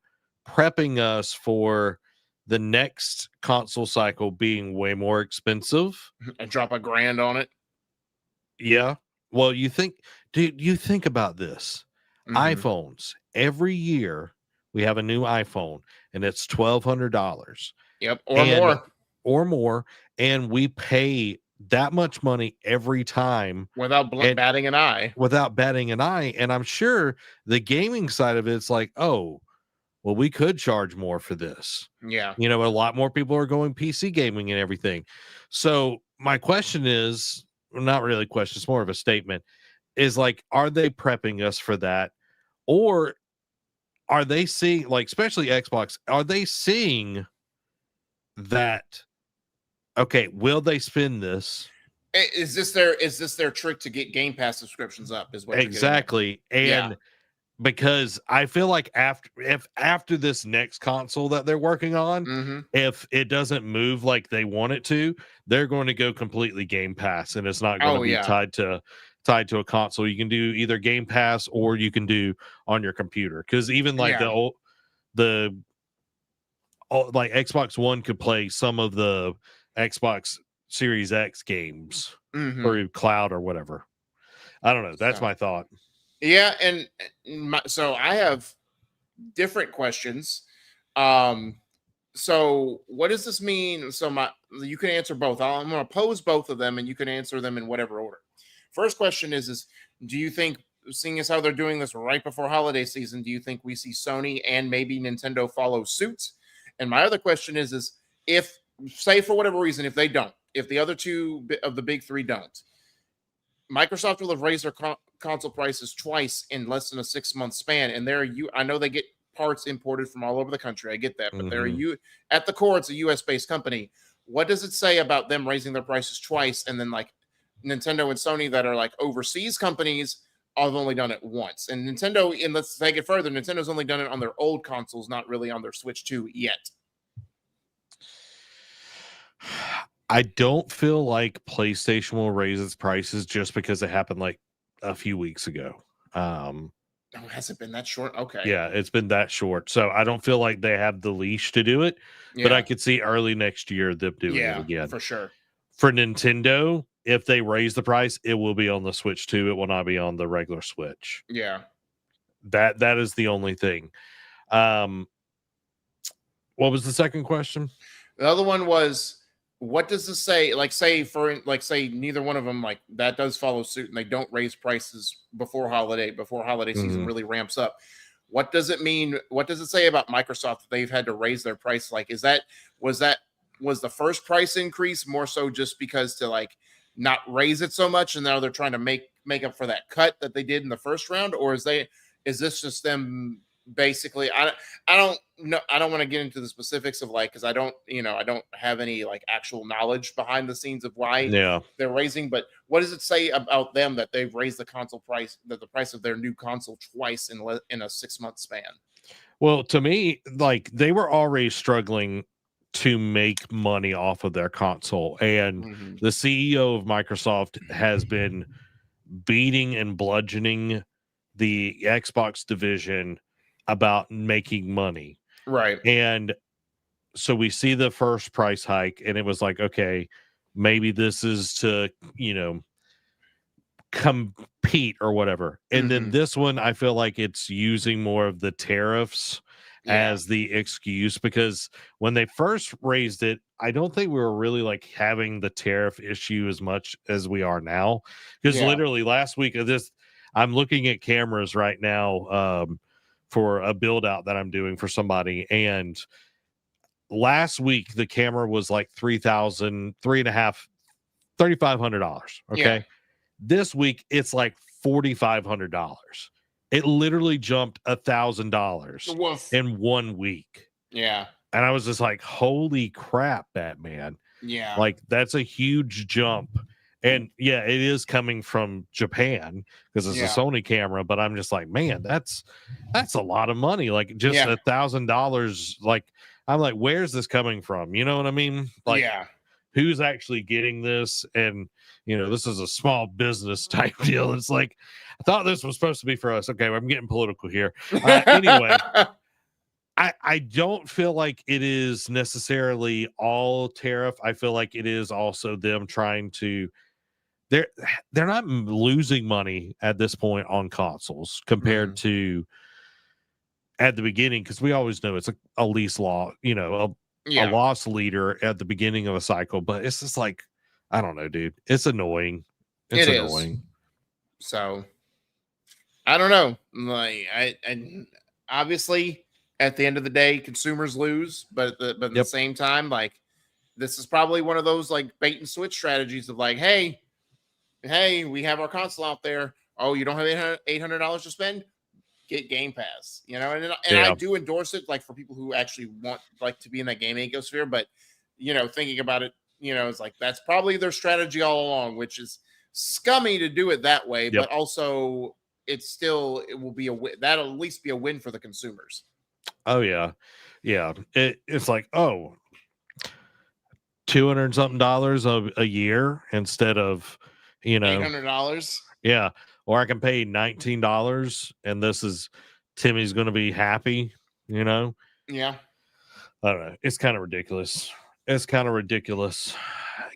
prepping us for the next console cycle being way more expensive? And drop $1,000 on it. Yeah. Well, you think about this. iPhones, every year we have a new iPhone and it's $1,200. Yep. Or more. And we pay that much money every time without batting an eye. And I'm sure the gaming side of it's like, oh, well, we could charge more for this. Yeah. You know, a lot more people are going PC gaming and everything. So my question is, not really a question, it's more of a statement, is like, are they prepping us for that? Or are they seeing, like, especially Xbox, are they seeing that, okay, will they spend this? Is this their trick to get Game Pass subscriptions up? Is what exactly. And because I feel like after this next console that they're working on, if it doesn't move like they want it to, they're going to go completely Game Pass, and it's not going to be tied to a console. You can do either Game Pass or you can do on your computer, because even like the Xbox One could play some of the Xbox Series X games or cloud or whatever. I don't know. That's my thought. Yeah, and so I have different questions. So what does this mean? So you can answer both. I'm going to pose both of them, and you can answer them in whatever order. First question is do you think, seeing as how they're doing this right before holiday season, do you think we see Sony and maybe Nintendo follow suit? And my other question is if, say for whatever reason, if the other two of the big three don't, Microsoft will have raised their console prices twice in less than a 6-month span. And I know they get parts imported from all over the country. I get that, but at the core, it's a US-based company. what does it say about them raising their prices twice, and then like Nintendo and Sony that are like overseas companies have only done it once, and Nintendo, and let's take it further, Nintendo's only done it on their old consoles, not really on their Switch 2 yet. I don't feel like PlayStation will raise its prices just because it happened like a few weeks ago. Oh, has it been that short? Okay. Yeah, it's been that short. So I don't feel like they have the leash to do it, but I could see early next year them doing it again. For sure. For Nintendo, if they raise the price, it will be on the Switch 2. It will not be on the regular Switch. Yeah. That is the only thing. What was the second question? The other one was, what does this say? Like, say neither one of them, like, that does follow suit and they don't raise prices before holiday season really ramps up. What does it mean? What does it say about Microsoft that they've had to raise their price? Like, was the first price increase more so just because to like not raise it so much, and now they're trying to make up for that cut that they did in the first round? Or is this just them basically? I don't know. I don't want to get into the specifics of like, because I don't have any like actual knowledge behind the scenes of why they're raising. But what does it say about them that they've raised the console price, that the price of their new console twice in a 6-month span? Well, to me, like, they were already struggling to make money off of their console, and the CEO of Microsoft has been beating and bludgeoning the Xbox division about making money. Right. And so we see the first price hike, and it was like, okay, maybe this is to, compete or whatever. And then this one, I feel like it's using more of the tariffs as the excuse, because when they first raised it, I don't think we were really like having the tariff issue as much as we are now. Because literally last week of this, I'm looking at cameras right now for a build out that I'm doing for somebody. And last week, the camera was like $3,500. Okay. Yeah. This week, it's like $4,500. It literally jumped $1,000 in 1 week. Yeah. And I was just like, holy crap, Batman. Yeah. Like, that's a huge jump. And yeah, it is coming from Japan because it's a Sony camera, but I'm just like, man, that's a lot of money. Like, just $1,000. Like, I'm like, where's this coming from? You know what I mean? Like, who's actually getting this? And this is a small business type deal. It's like, I thought this was supposed to be for us. Okay, I'm getting political here. Anyway, I don't feel like it is necessarily all tariff. I feel like it is also them trying to. They're not losing money at this point on consoles compared to at the beginning, because we always know it's a lease law, a loss leader at the beginning of a cycle. But it's just like, I don't know, dude. It's annoying. It's annoying. So I don't know. Like, I obviously at the end of the day, consumers lose, but at the same time, like, this is probably one of those like bait and switch strategies of like, hey, we have our console out there. Oh, you don't have $800 to spend? Get Game Pass, and I do endorse it, like, for people who actually want like to be in that gaming ecosphere. But thinking about it, it's like that's probably their strategy all along, which is scummy to do it that way. But also, it will be that'll at least be a win for the consumers. Oh yeah. It's like, oh, $200 something a year instead of $800. Yeah. Or I can pay $19 and this is Timmy's going to be happy, Yeah. I don't know. It's kind of ridiculous.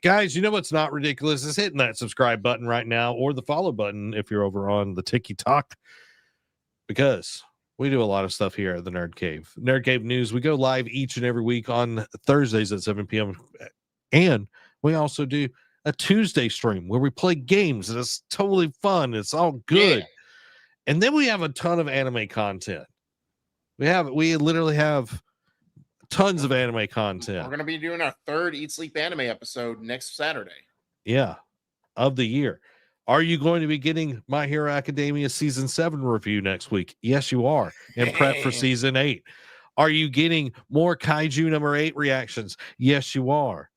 Guys, you know what's not ridiculous is hitting that subscribe button right now, or the follow button if you're over on the TikTok, because we do a lot of stuff here at the Nerd Cave. Nerd Cave News, we go live each and every week on Thursdays at 7 p.m. And we also do a Tuesday stream where we play games, and it's totally fun. It's all good. And then we have a ton of anime content. We literally have tons of anime content. We're going to be doing our third Eat Sleep Anime episode next Saturday. Yeah, of the year. Are you going to be getting My Hero Academia Season 7 review next week? Yes, you are. And prep for Season 8. Are you getting more Kaiju number 8 reactions? Yes, you are.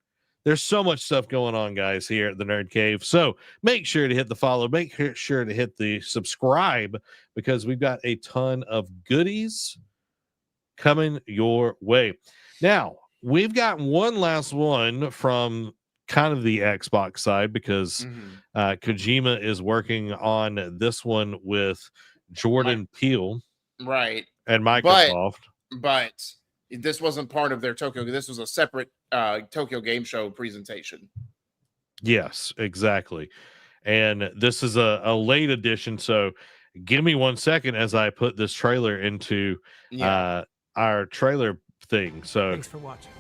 There's so much stuff going on, guys, here at the Nerd Cave. So make sure to hit the follow. Make sure to hit the subscribe because we've got a ton of goodies coming your way. Now, we've got one last one from kind of the Xbox side because Kojima is working on this one with Jordan Peele. Right. And Microsoft. But this wasn't part of their Tokyo. This was a separate Tokyo Game Show presentation. Yes, exactly. And this is a late edition. So give me 1 second as I put this trailer into our trailer thing. So thanks for watching.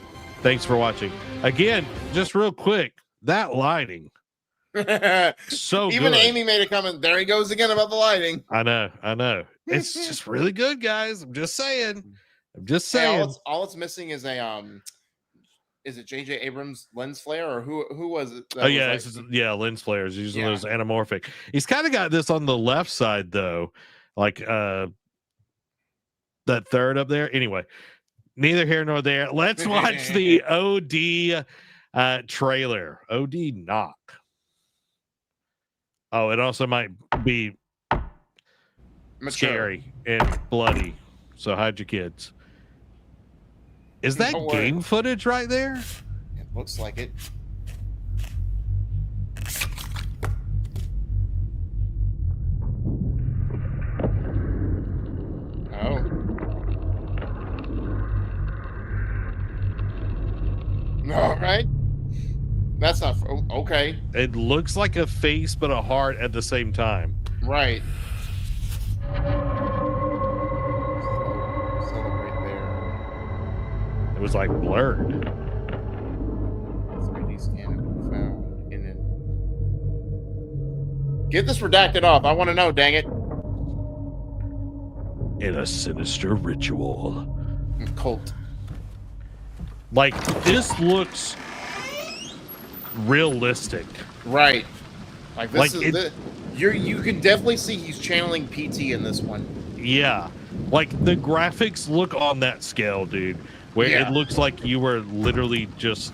Thanks for watching. Again, just real quick, that lighting. So even good. Amy made a comment. There he goes again about the lighting. I know. It's just really good, guys. I'm just saying. Hey, all it's missing is a is it J.J. Abrams lens flare or who was it? Lens flares. Using those anamorphic. He's kind of got this on the left side though, like that third up there. Anyway, neither here nor there. Let's watch the OD trailer. OD knock. Oh, it also might be scary and bloody. So hide your kids. Is that game footage right there? It looks like it. Oh. All right. That's not okay. It looks like a face, but a heart at the same time. Right. It was like blurred. 3D scan found in it. Get this redacted off. I want to know, dang it. In a sinister ritual. Cult. Like, this looks realistic. Right. Like this you can definitely see he's channeling PT in this one. Yeah. Like the graphics look on that scale, dude. Where it looks like you were literally just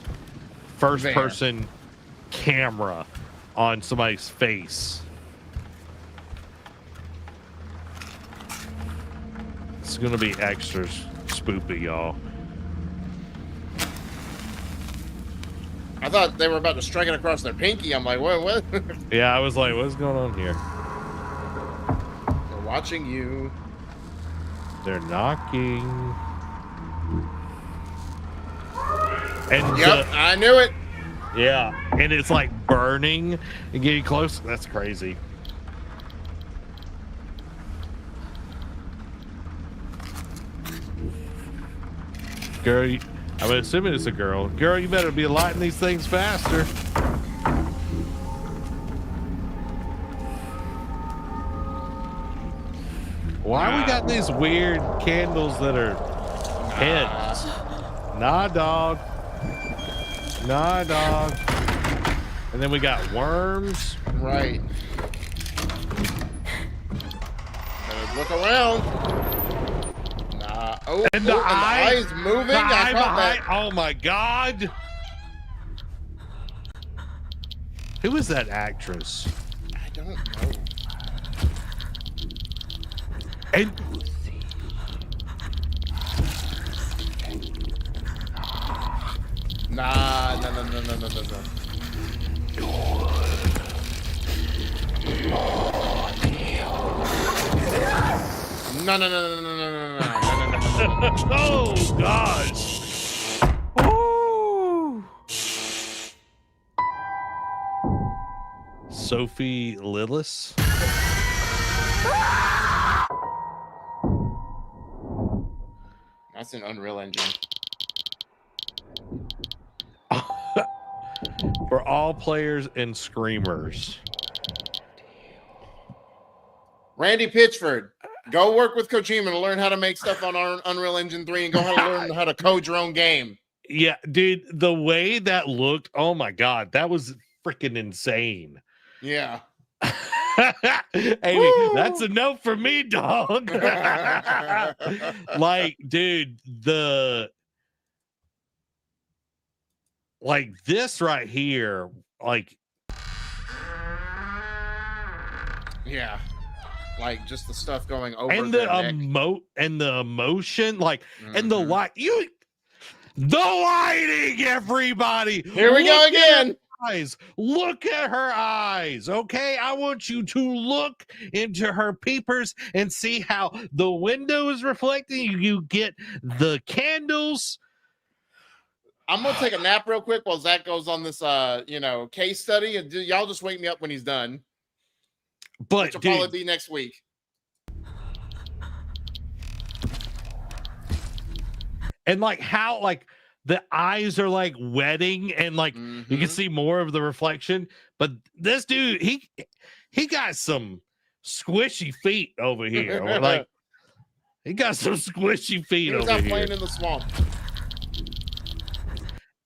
first person camera on somebody's face. It's gonna be extra spoopy, y'all. I thought they were about to strike it across their pinky. I'm like, what? Yeah, I was like, what's going on here? They're watching you. They're knocking. And I knew it. Yeah, and it's like burning and getting close. That's crazy. Girl, I'm assuming it's a girl. Girl, you better be lighting these things faster. Why we got these weird candles that are heads? Nah, dog. Nah, dog. And then we got worms. Right. Better look around. Nah. Oh, and the eye's moving. The eye behind. Oh my God. Who is that actress? I don't know. And no. No. Oh gosh. Ooh. Sophie Lillis. That's an Unreal Engine. For all players and screamers. Randy Pitchford, go work with Kojima to learn how to make stuff on our Unreal Engine 3 and learn how to code your own game. Yeah, dude, the way that looked, oh my God, that was freaking insane. Yeah. Amy, that's a note for me, dog. Like, dude, like this right here, like yeah, like just the stuff going over and their the neck. and the emotion, like and the light, the lighting, everybody. Here we go again. Eyes. Look at her eyes. Okay, I want you to look into her peepers and see how the window is reflecting. You get the candles. I'm gonna take a nap real quick while Zach goes on this case study, and y'all just wake me up when he's done. But which will probably be next week. And like how like the eyes are like wetting and like you can see more of the reflection. But this dude, he got some squishy feet over here. Or like he got some squishy feet over here. He was out playing in the swamp.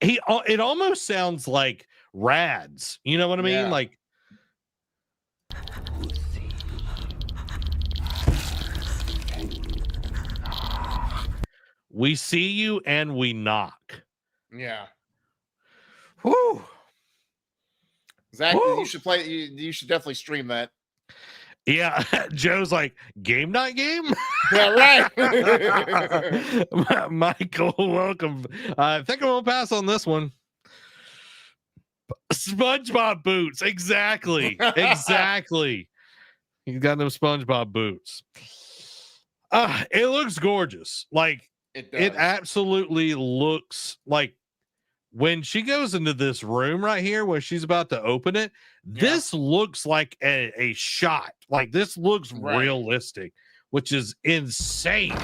It almost sounds like Rads. You know what I mean? Yeah. Like we see you and we knock. Yeah. Whoo. Zach, Woo. you should play. You should definitely stream that. Yeah. Joe's like, game not game? Yeah, right. Michael, welcome. I think I'm going to pass on this one. SpongeBob boots. Exactly. Exactly. He's got them SpongeBob boots. It looks gorgeous. Like, it absolutely looks like when she goes into this room right here where she's about to open it, this looks like a shot. Like this looks realistic, which is insane.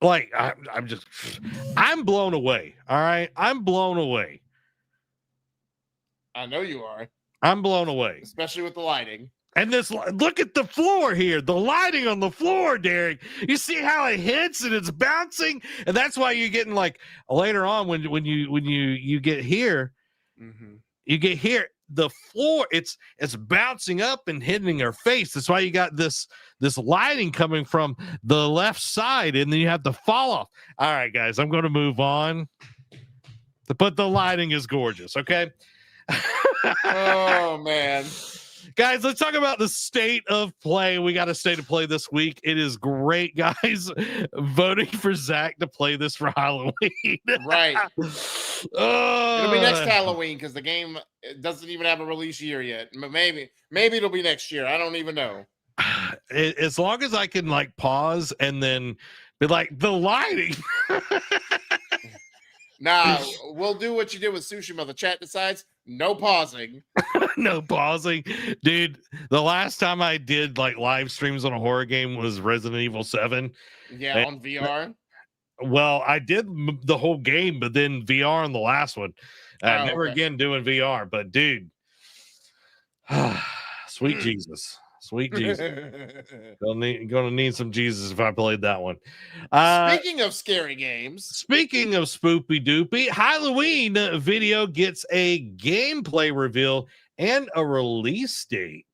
Like I'm blown away. All right. I'm blown away. I know you are. I'm blown away. Especially with the lighting. And this, look at the floor here, the lighting on the floor, Derek. You see how it hits and it's bouncing, and that's why you're getting like later on when you get here, you get here, the floor it's bouncing up and hitting her face. That's why you got this lighting coming from the left side, and then you have to fall off. All right, guys, I'm going to move on, but the lighting is gorgeous. Okay. Oh man. Guys, let's talk about the state of play. We got a state of play this week. It is great, guys. Voting for Zach to play this for Halloween. Right. It'll be next Halloween because the game doesn't even have a release year yet. But maybe it'll be next year. I don't even know. As long as I can like pause and then be like, the lighting. Nah, we'll do what you did with Tsushima. The chat decides. No pausing. No pausing. Dude, the last time I did like live streams on a horror game was Resident Evil 7. Yeah, on VR. Well, I did the whole game, but then VR on the last one. Never again doing VR. But dude, sweet Jesus. Sweet Jesus. Gonna need some Jesus if I played that one. Speaking of scary games. Speaking of spoopy doopy, Halloween video gets a gameplay reveal and a release date.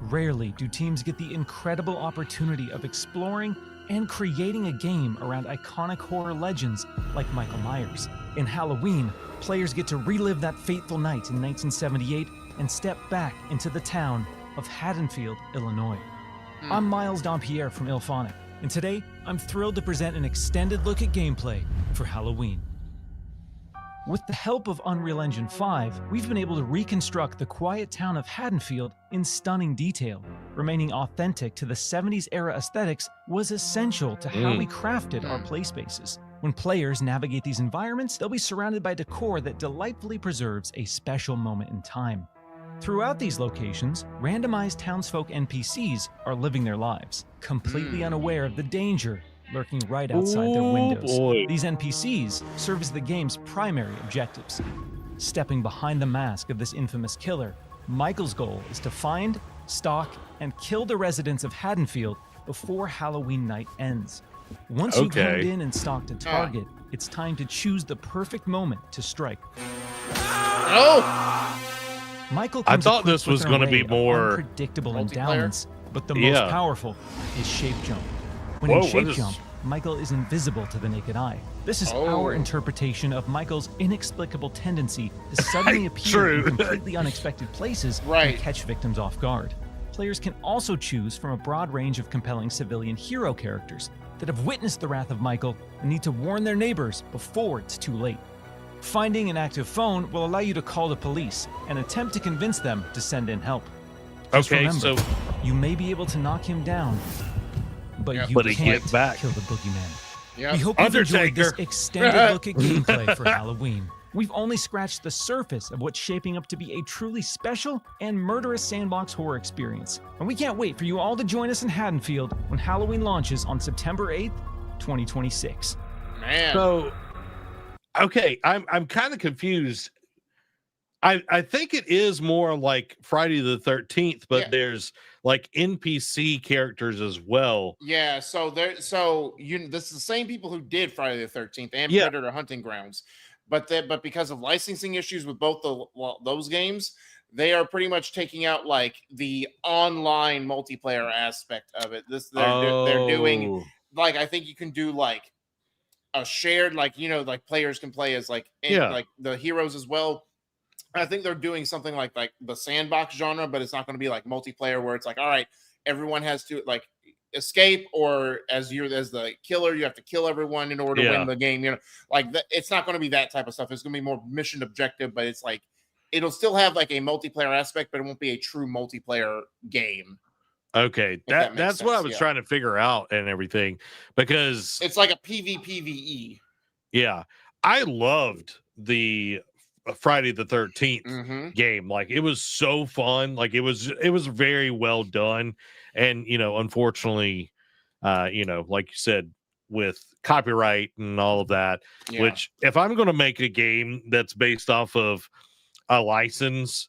Rarely do teams get the incredible opportunity of exploring and creating a game around iconic horror legends like Michael Myers. In Halloween, players get to relive that fateful night in 1978 and step back into the town of Haddonfield, Illinois. I'm Miles Dompierre from Ilphonic, and today I'm thrilled to present an extended look at gameplay for Halloween. With the help of Unreal Engine 5, we've been able to reconstruct the quiet town of Haddonfield in stunning detail. Remaining authentic to the 70s era aesthetics was essential to how we crafted our play spaces. When players navigate these environments, they'll be surrounded by decor that delightfully preserves a special moment in time. Throughout these locations, randomized townsfolk NPCs are living their lives, completely unaware of the danger lurking right outside their windows. These NPCs serve as the game's primary objectives. Stepping behind the mask of this infamous killer, Michael's goal is to find, stalk, and kill the residents of Haddonfield before Halloween night ends. Once you've honed in and stalked a target, it's time to choose the perfect moment to strike. Oh! Michael I comes thought equipped this was with an going to be array of more unpredictable multiplayer. endowments, but the most powerful is Shape Jump. When in Shape Jump, Michael is invisible to the naked eye. This is our interpretation of Michael's inexplicable tendency to suddenly appear in completely unexpected places and catch victims off guard. Players can also choose from a broad range of compelling civilian hero characters that have witnessed the wrath of Michael and need to warn their neighbors before it's too late. Finding an active phone will allow you to call the police and attempt to convince them to send in help. Just remember, you may be able to knock him down, but you can't kill the boogeyman. Yep. We hope you've enjoyed this extended look at gameplay for Halloween. We've only scratched the surface of what's shaping up to be a truly special and murderous sandbox horror experience. And we can't wait for you all to join us in Haddonfield when Halloween launches on September 8th, 2026. Man. So, okay, I'm kind of confused. I think it is more like Friday the 13th, but there's like NPC characters as well. Yeah, so this is the same people who did Friday the 13th and Predator Hunting Grounds, but because of licensing issues with both those games, they are pretty much taking out like the online multiplayer aspect of it. They're doing like, I think you can do like a shared, like, you know, like players can play as like like the heroes as well. I think they're doing something like the sandbox genre, but it's not going to be like multiplayer where it's like, all right, everyone has to like escape, or as the killer, you have to kill everyone in order to win the game. You know, like it's not going to be that type of stuff. It's going to be more mission objective, but it's like it'll still have like a multiplayer aspect, but it won't be a true multiplayer game. Okay, that's what I was trying to figure out and everything, because it's like a PvPvE. Yeah, I loved the Friday the 13th game. Like, it was so fun. Like, it was very well done. And, you know, unfortunately, you know, like you said, with copyright and all of that, which if I'm going to make a game that's based off of a license,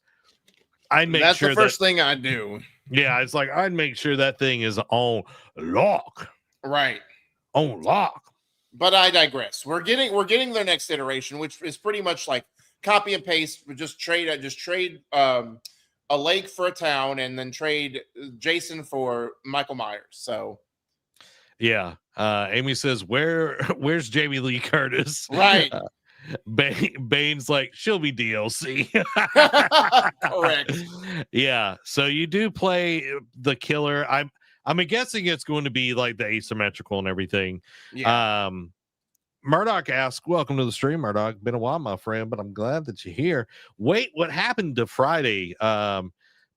I'd make that's sure the first thing I do. Yeah, it's like I'd make sure that thing is on lock. Right. On lock. But I digress. We're getting their next iteration, which is pretty much like copy and paste. Just trade a lake for a town, and then trade Jason for Michael Myers. So yeah. Amy says, where's Jamie Lee Curtis? Right. Bane's like, she'll be DLC. Correct. Yeah. So you do play the killer. I'm guessing it's going to be like the asymmetrical and everything. Yeah. Murdoch asks, welcome to the stream, Murdoch. Been a while, my friend, but I'm glad that you're here. Wait, what happened to Friday?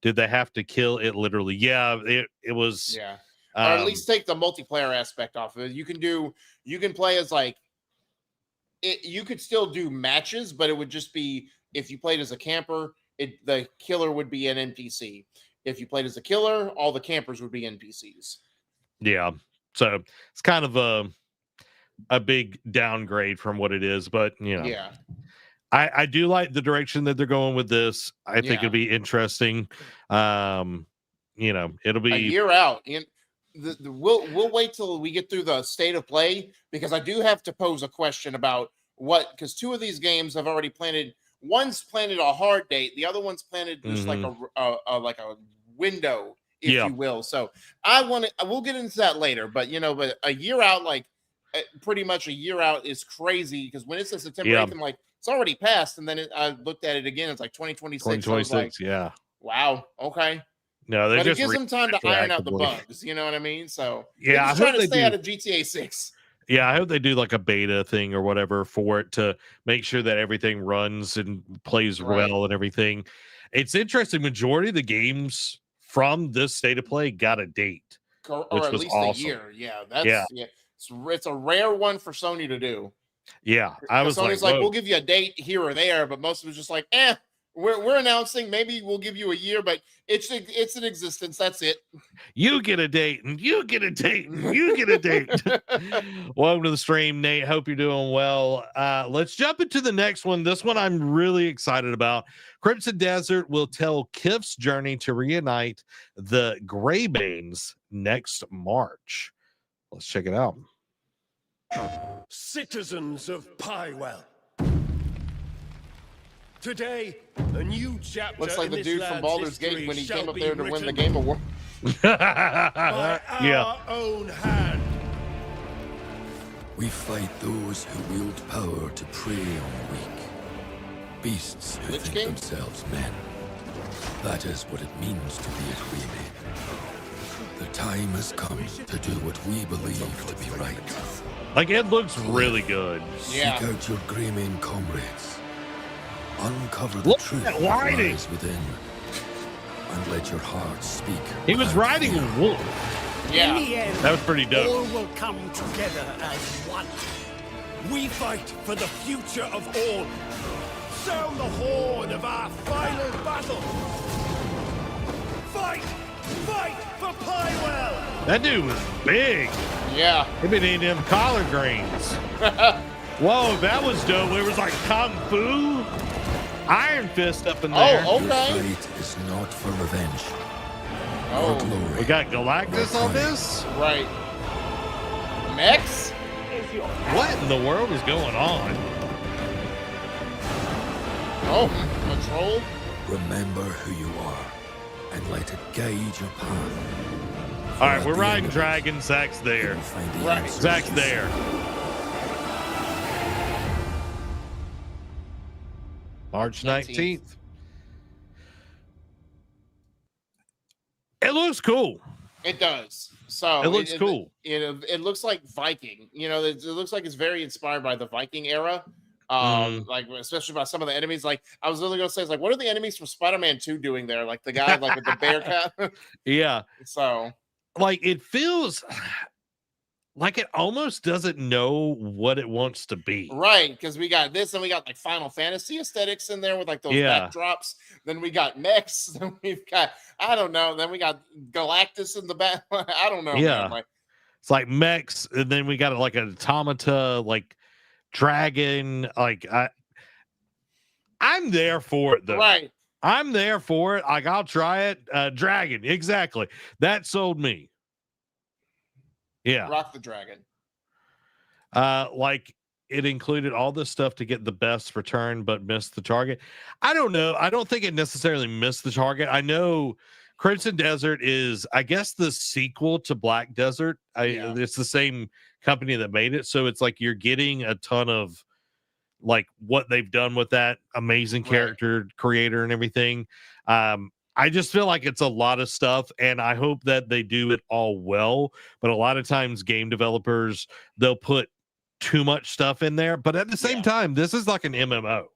Did they have to kill it literally? Yeah, it was. Yeah. Or at least take the multiplayer aspect off of it. You can play as like, you could still do matches, but it would just be, if you played as a camper, the killer would be an NPC. If you played as a killer, all the campers would be NPCs. Yeah. So it's kind of a big downgrade from what it is, but you know, yeah, I do like the direction that they're going with this. I think it'll be interesting. You know, it'll be a year out. We'll wait till we get through the state of play, because I do have to pose a question about because two of these games have already planted. One's planted a hard date, the other one's planted just like a window, if you will. So we'll get into that later, but but a year out, like pretty much a year out is crazy, because when it says September 8th, I'm like, it's already passed, and then I looked at it again, it's like 2026. 2026, like, wow, okay. No, but it gives them time to iron out the bugs. You know what I mean? So yeah, I'm trying to stay out of GTA 6. Yeah, I hope they do like a beta thing or whatever for it to make sure that everything runs and plays well and everything. It's interesting. Majority of the games from this state of play got a date, or at least awesome. A year. Yeah, that's it's a rare one for Sony to do. Yeah, I was Sony's like, we'll give you a date here or there, but most of it's just like, we're announcing, maybe we'll give you a year, but it's in existence. That's it. You get a date, and you get a date, and you get a date. Welcome to the stream, Nate. Hope you're doing well. Let's jump into the next one. This one I'm really excited about. Crimson Desert will tell Kif's journey to reunite the Greybanes next March. Let's check it out. Citizens of Pywell, Today, a new chapter. Looks like in the this dude from land's Baldur's Gate history when he shall came up be there to win the written Game Award. by our own hand. We fight those who wield power to prey on the weak. Beasts who think themselves men. That is what it means to be a Kree. The time has come to do what we believe to be right. Like, it looks really good. Seek out your Greymane comrades. Uncover the truth that lies within. And let your heart speak. He was riding a wolf. In the end, that was pretty dope. All will come together as one. We fight for the future of all. Sound the horn of our final battle. Fight! Fight for Pywell! That dude was big. Yeah. He been eating them collard greens. Whoa, that was dope. It was like Kung Fu. Iron Fist up in there. Oh, okay. Your fight is not for revenge. Oh, glory. We got Galactus on this? Right. Mex? What in the world is going on? Oh, control? Remember who you are and let it guide your path. All right, we're riding Dragon. Zach's there. Right. Zach's there. March 19th. It looks cool. It does. So it looks cool. It looks like Viking. You know, it looks like it's very inspired by the Viking era. Like especially by some of the enemies. Like I was literally gonna say, it's like, what are the enemies from Spider-Man 2 doing there? Like the guy like with the bear cap. Yeah. So like it feels like it almost doesn't know what it wants to be. Right, because we got this and we got like Final Fantasy aesthetics in there with like those backdrops. Then we got mechs. Then we've got, I don't know. Then we got Galactus in the back. I don't know. Yeah. Man. Like, it's like mechs, and then we got like an automata, like dragon. Like I'm there for it though. Right. I'm there for it. Like I'll try it. Dragon, exactly. That sold me. Yeah. Rock the dragon. Like it included all this stuff to get the best return, but missed the target. I don't know. I don't think it necessarily missed the target. I know Crimson Desert is, I guess, the sequel to Black Desert. It's the same company that made it. So it's like you're getting a ton of like what they've done with that amazing character creator and everything. I just feel like it's a lot of stuff, and I hope that they do it all well. But a lot of times game developers, they'll put too much stuff in there. But at the same time, this is like an MMO.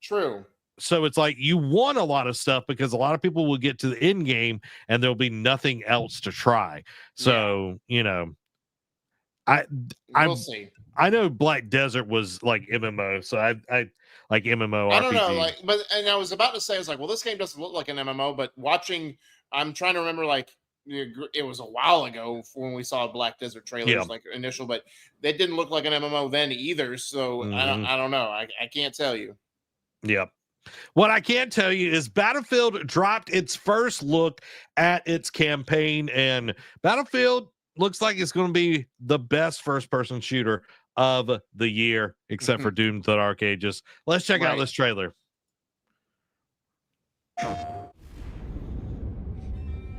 True. So it's like you want a lot of stuff because a lot of people will get to the end game and there'll be nothing else to try. So, you know, we'll see. I know Black Desert was like MMO, so I like MMO. I don't know, like, but and I was about to say, I was like, well, this game doesn't look like an MMO, but watching, I'm trying to remember, like, it was a while ago when we saw Black Desert trailers, like initial, but they didn't look like an MMO then either. So I don't know. I can't tell you. Yep. What I can tell you is Battlefield dropped its first look at its campaign, and Battlefield looks like it's going to be the best first-person shooter of the year, except for Doom the Dark Ages. Let's check out this trailer.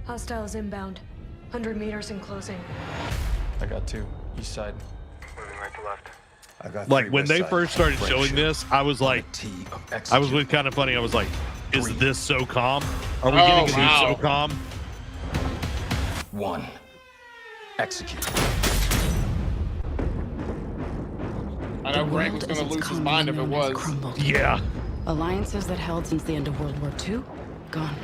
Hostiles inbound. 100 meters in closing. I got 2. East side. Moving right to left. I got like when they first started showing this, I was like, I was with Kind of Funny. I was like, is this so calm? Are we getting a new so calm? 1. Execute. I know Greg was going to lose his mind if it was. Yeah. Alliances that held since the end of World War II, gone.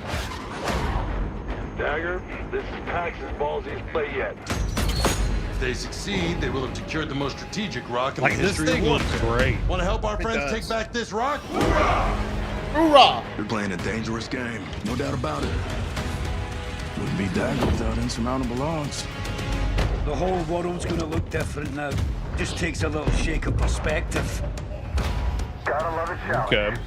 Dagger, this is Pax's ballsiest play yet. If they succeed, they will have secured the most strategic rock in the this history thing of looks warfare. great. Want to help our friends take back this rock? Hoorah! You're playing a dangerous game, no doubt about it. Wouldn't be Dagger without insurmountable odds. The whole world's gonna look different now. Just takes a little shake of perspective. Gotta love it, challenge. Okay.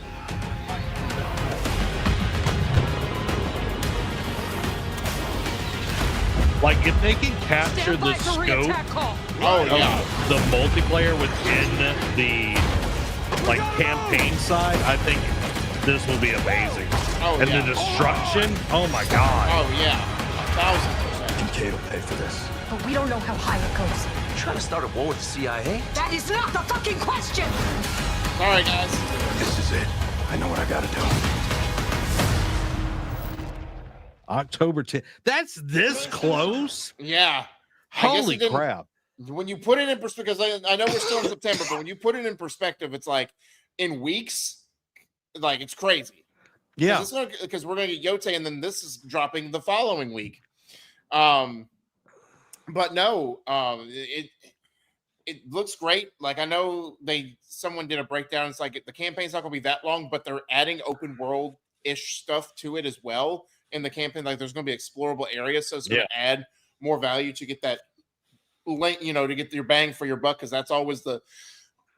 Like if they can capture the scope of the multiplayer within the like campaign side, I think this will be amazing. Oh, and yeah. the destruction, oh my god. Oh yeah, 1,000%. Kincaid will pay for this. But we don't know how high it goes. You trying to start a war with the CIA? That is not the fucking question! All right, guys. This is it. I know what I gotta do. October 10th. That's this close? Yeah. Holy crap. When you put it in perspective, because I know we're still in September, but when you put it in perspective, it's like in weeks, like it's crazy. Yeah. Because we're going to get Yote, and then this is dropping the following week. But no, it looks great. Like I know someone did a breakdown. It's like the campaign's not going to be that long, but they're adding open world ish stuff to it as well in the campaign. Like there's going to be explorable areas, so it's going to add more value to get that, to get your bang for your buck. Because that's always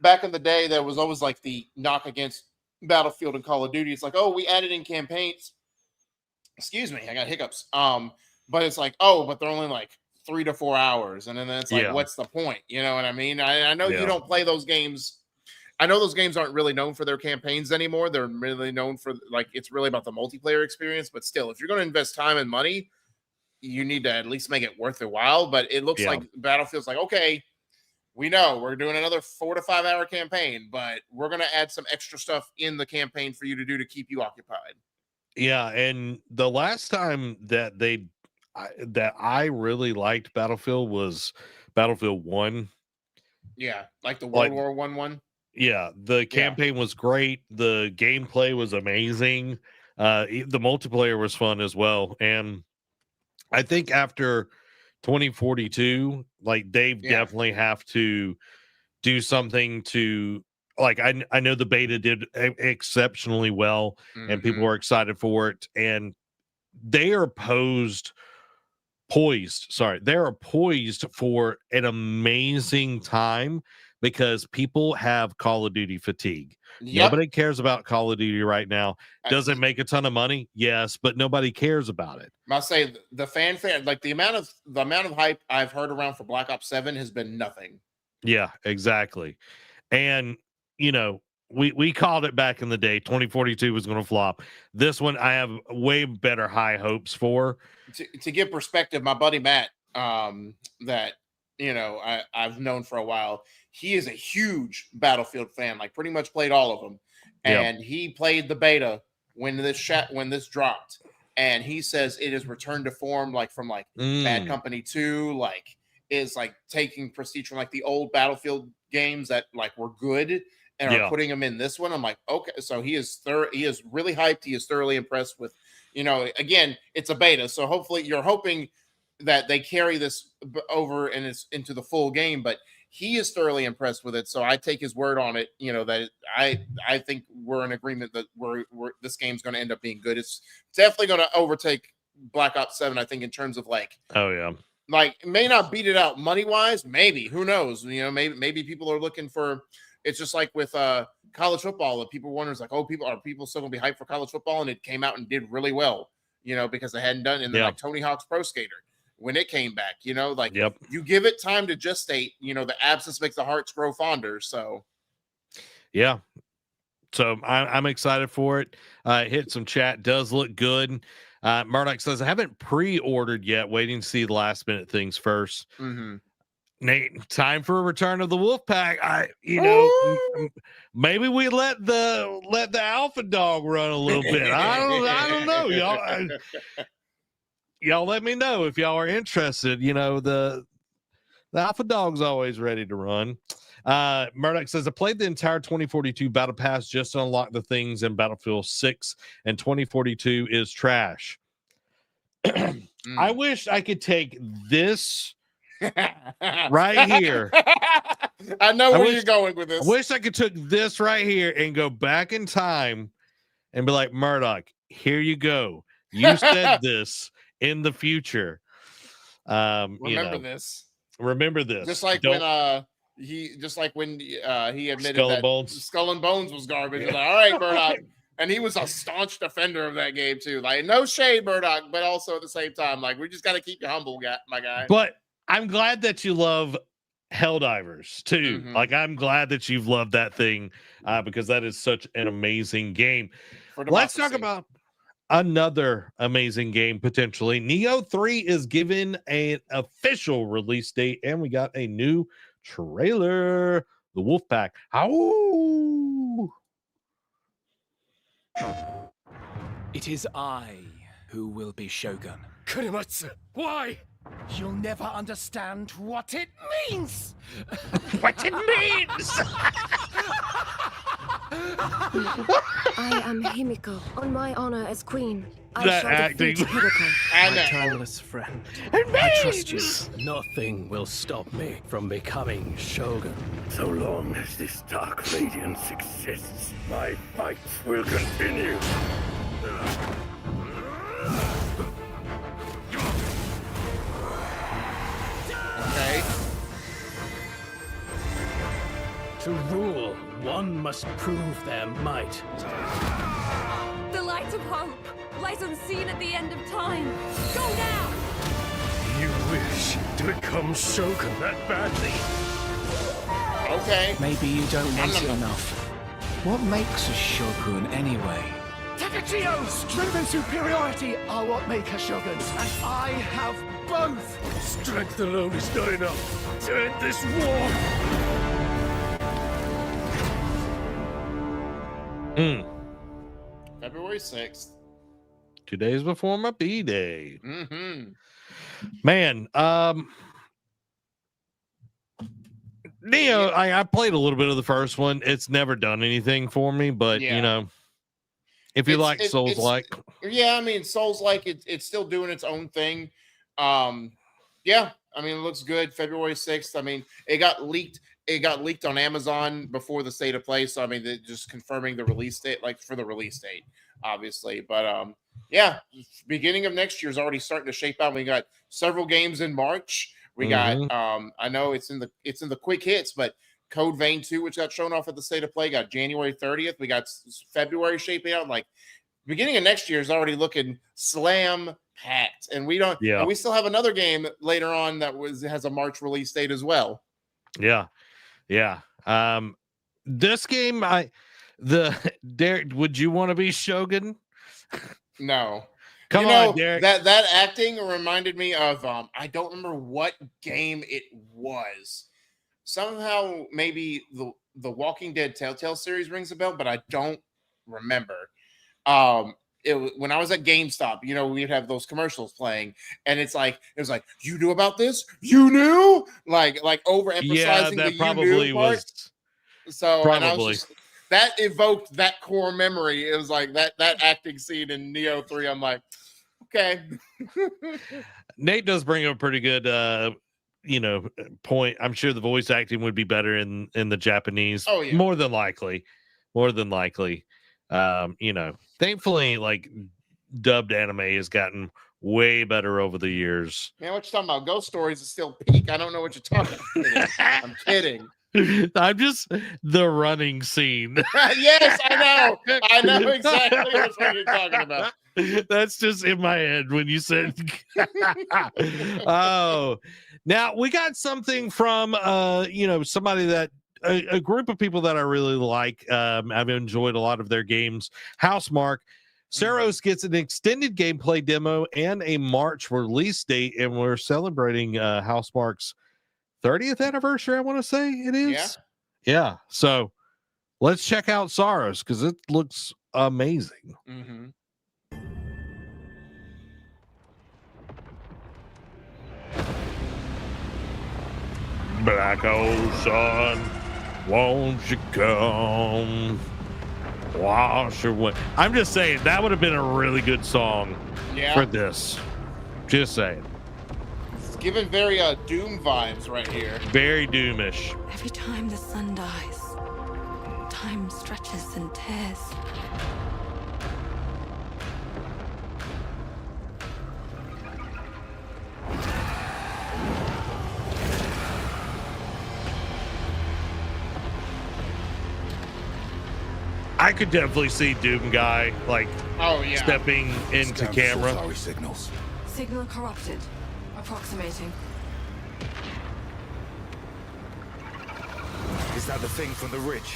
back in the day, there was always like the knock against Battlefield and Call of Duty. It's like, oh, we added in campaigns. Excuse me, I got hiccups. But it's like, oh, but they're only like 3 to 4 hours, and then it's like, what's the point? You know what I mean? I know you don't play those games. I know those games aren't really known for their campaigns anymore. They're really known for like it's really about the multiplayer experience. But still, if you're going to invest time and money, you need to at least make it worth the while. But it looks like Battlefield's like, okay, we know we're doing another 4 to 5 hour campaign, but we're going to add some extra stuff in the campaign for you to do to keep you occupied. Yeah, and the last time that I really liked Battlefield was Battlefield 1. Yeah, like the World War I one. Yeah, the campaign was great. The gameplay was amazing. The multiplayer was fun as well. And I think after 2042, like they definitely have to do something to like I know the beta did exceptionally well and people were excited for it, and they are poised for an amazing time because people have Call of Duty fatigue. Nobody cares about Call of Duty right now. Does it make a ton of money? Yes, but nobody cares about it. I'll say the fanfare, like the amount of hype I've heard around for Black Ops 7 has been nothing. Yeah, exactly. And we called it back in the day. 2042 was going to flop. This one I have way better high hopes for. To give perspective, my buddy Matt, that I've known for a while, he is a huge Battlefield fan. Like pretty much played all of them, and he played the beta when this dropped, and he says it has returned to form, like from like Bad Company 2, like is like taking prestige from like the old Battlefield games that like were good and are putting them in this one. I'm like, okay, so he is really hyped. He is thoroughly impressed with, again, it's a beta, so hopefully you're hoping that they carry this over and it's into the full game, but he is thoroughly impressed with it. So I take his word on it, that I think we're in agreement that this game's going to end up being good. It's definitely going to overtake Black Ops 7, I think, in terms of like, like may not beat it out money wise, maybe, who knows, maybe people are looking for, it's just like with college football, that people wonder, like, oh, are people still gonna be hyped for college football? And it came out and did really well, because they hadn't done it. And then like Tony Hawk's Pro Skater, when it came back, you give it time to gestate, the absence makes the hearts grow fonder. So so I'm excited for it. Hit some chat, does look good. Murdoch says, I haven't pre-ordered yet, waiting to see the last minute things first. Nate, time for a return of the Wolfpack. Maybe we let the alpha dog run a little bit. I don't know, y'all. Y'all let me know if y'all are interested. The alpha dog's always ready to run. Murdoch says, I played the entire 2042 Battle Pass just to unlock the things in Battlefield 6, and 2042 is trash. I wish I could take this right here. I know where you're going with this. I wish I could take this right here and go back in time and be like, Murdoch, here you go. You said this in the future. Remember this. Just like when he admitted that Skull and Bones was garbage. He's like, all right, Murdoch. And he was a staunch defender of that game too. Like, no shade, Murdoch, but also at the same time, like, we just got to keep you humble, my guy. But I'm glad that you love Helldivers 2. Like, I'm glad that you've loved that thing because that is such an amazing game. Let's talk about another amazing game potentially. Neo 3 is given an official release date, and we got a new trailer. The Wolfpack. Ow! It is I who will be Shogun. Kurimatsu, why? You'll never understand what it means! What it means! I am Himiko. On my honor as queen, I That shall acting. defeat Hideko. My timeless friend, I trust you. Nothing will stop me from becoming Shogun. So long as this dark radiance exists, my fight will continue. Okay. To rule, one must prove their might. The light of hope lies unseen at the end of time. Go now! You wish to become Shogun that badly? Okay. Maybe you don't want it enough. What makes a Shogun anyway? Takachio! Strength and superiority are what make a Shogun, and I have both! Strength alone is not enough to end this war! February 6th. 2 days before my B-Day. Mm-hmm. Man, Neo, I played a little bit of the first one. It's never done anything for me, but you know, if you like Souls-like, yeah, I mean, Souls-like, it's still doing its own thing. Yeah, I mean, it looks good. February 6th. I mean, it got leaked. It got leaked on Amazon before the state of play. So I mean, they're just confirming the release date, like for the release date, obviously. But yeah, beginning of next year is already starting to shape out. We got several games in March. We got I know it's in the quick hits, but Code Vein 2, which got shown off at the state of play, got January 30th. We got February shaping out. Like beginning of next year is already looking slam packed, and we don't. Yeah. And we still have another game later on that has a March release date as well. Yeah. This game, Derek, would you want to be Shogun? No. Come on, Derek. That acting reminded me of I don't remember what game it was. Somehow maybe the Walking Dead Telltale series rings a bell, but I don't remember. When I was at GameStop, you know, we'd have those commercials playing, and it was like, you knew about this? You knew? Like overemphasizing that the probably you knew part. was. So probably. And I was just, that evoked that core memory. It was like that acting scene in Neo 3. I'm like, okay. Nate does bring up a pretty good point. I'm sure the voice acting would be better in the Japanese. Oh yeah. More than likely. Thankfully, like dubbed anime has gotten way better over the years. Man, what you talking about? Ghost Stories is still peak. I don't know what you're talking about. I'm kidding. I'm just the running scene. Yes, I know exactly what you're talking about. That's just in my head when you said oh, now we got something from somebody that a group of people that I really like. I've enjoyed a lot of their games. Housemark. Saros gets an extended gameplay demo and a March release date, and we're celebrating Housemark's 30th anniversary, I want to say it is. Yeah. So let's check out Saros because it looks amazing. Mm-hmm. Black Ocean, won't you come wash away? I'm just saying that would have been a really good song for this. Just saying. It's giving very Doom vibes right here. Very Doomish. Every time the sun dies, time stretches and tears. I could definitely see Doom Guy stepping into camera. Sorry, signals. Signal corrupted. Approximating. Is that the thing from the ridge?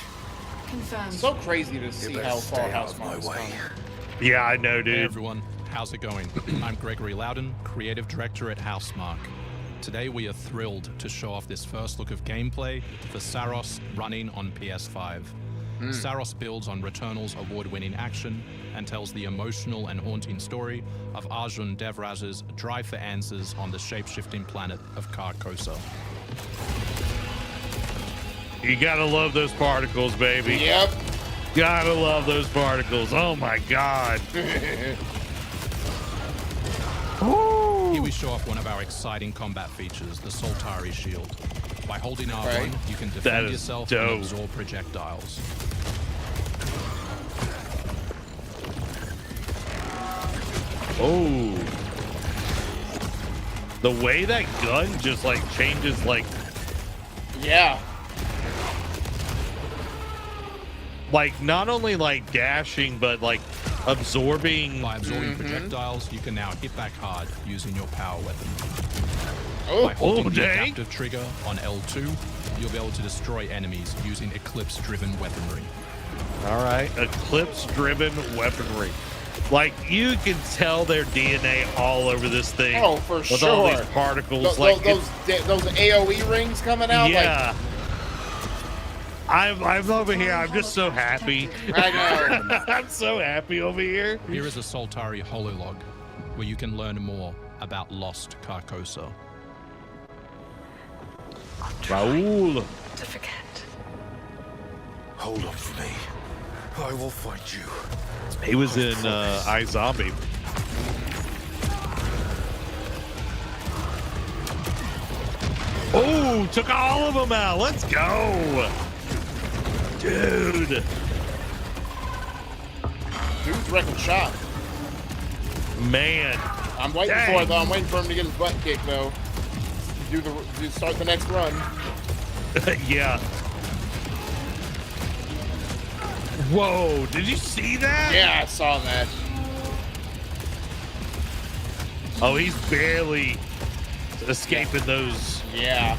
Confirmed. So crazy to see how far Housemarque has come. Yeah, I know, dude. Hey everyone, how's it going? I'm Gregory Loudon, Creative Director at Housemarque. Today we are thrilled to show off this first look of gameplay for Saros running on PS5. Saros builds on Returnal's award-winning action and tells the emotional and haunting story of Arjun Devraj's drive for answers on the shape-shifting planet of Carcosa. You gotta love those particles, baby. Yep. Gotta love those particles. Oh my god. Here we show off one of our exciting combat features, the Soltari Shield. By holding R1, you can defend yourself and absorb projectiles. Oh. The way that gun just like changes like yeah. Like not only like dashing but like absorbing. By absorbing projectiles, you can now hit back hard using your power weapon. Oh, By holding the adaptive trigger on L2, you'll be able to destroy enemies using Eclipse-driven weaponry. All right, Eclipse-driven weaponry. Like you can tell their DNA all over this thing. Oh, for with sure. all these particles, those AOE rings coming out. Yeah. I'm over here. I'm just so happy. I know. I'm so happy over here. Here is a Soltari hololog, where you can learn more about lost Carcosa. Raul. To forget. Hold up for me. I will find you. He was in iZombie. Oh, took all of them out. Let's go. Dude. Dude's wrecking shop. Man. I'm waiting for it, though. I'm waiting for him to get his butt kicked, though. Start the next run. Yeah. Whoa, did you see that? Yeah, I saw that. Oh, he's barely escaping those. Yeah.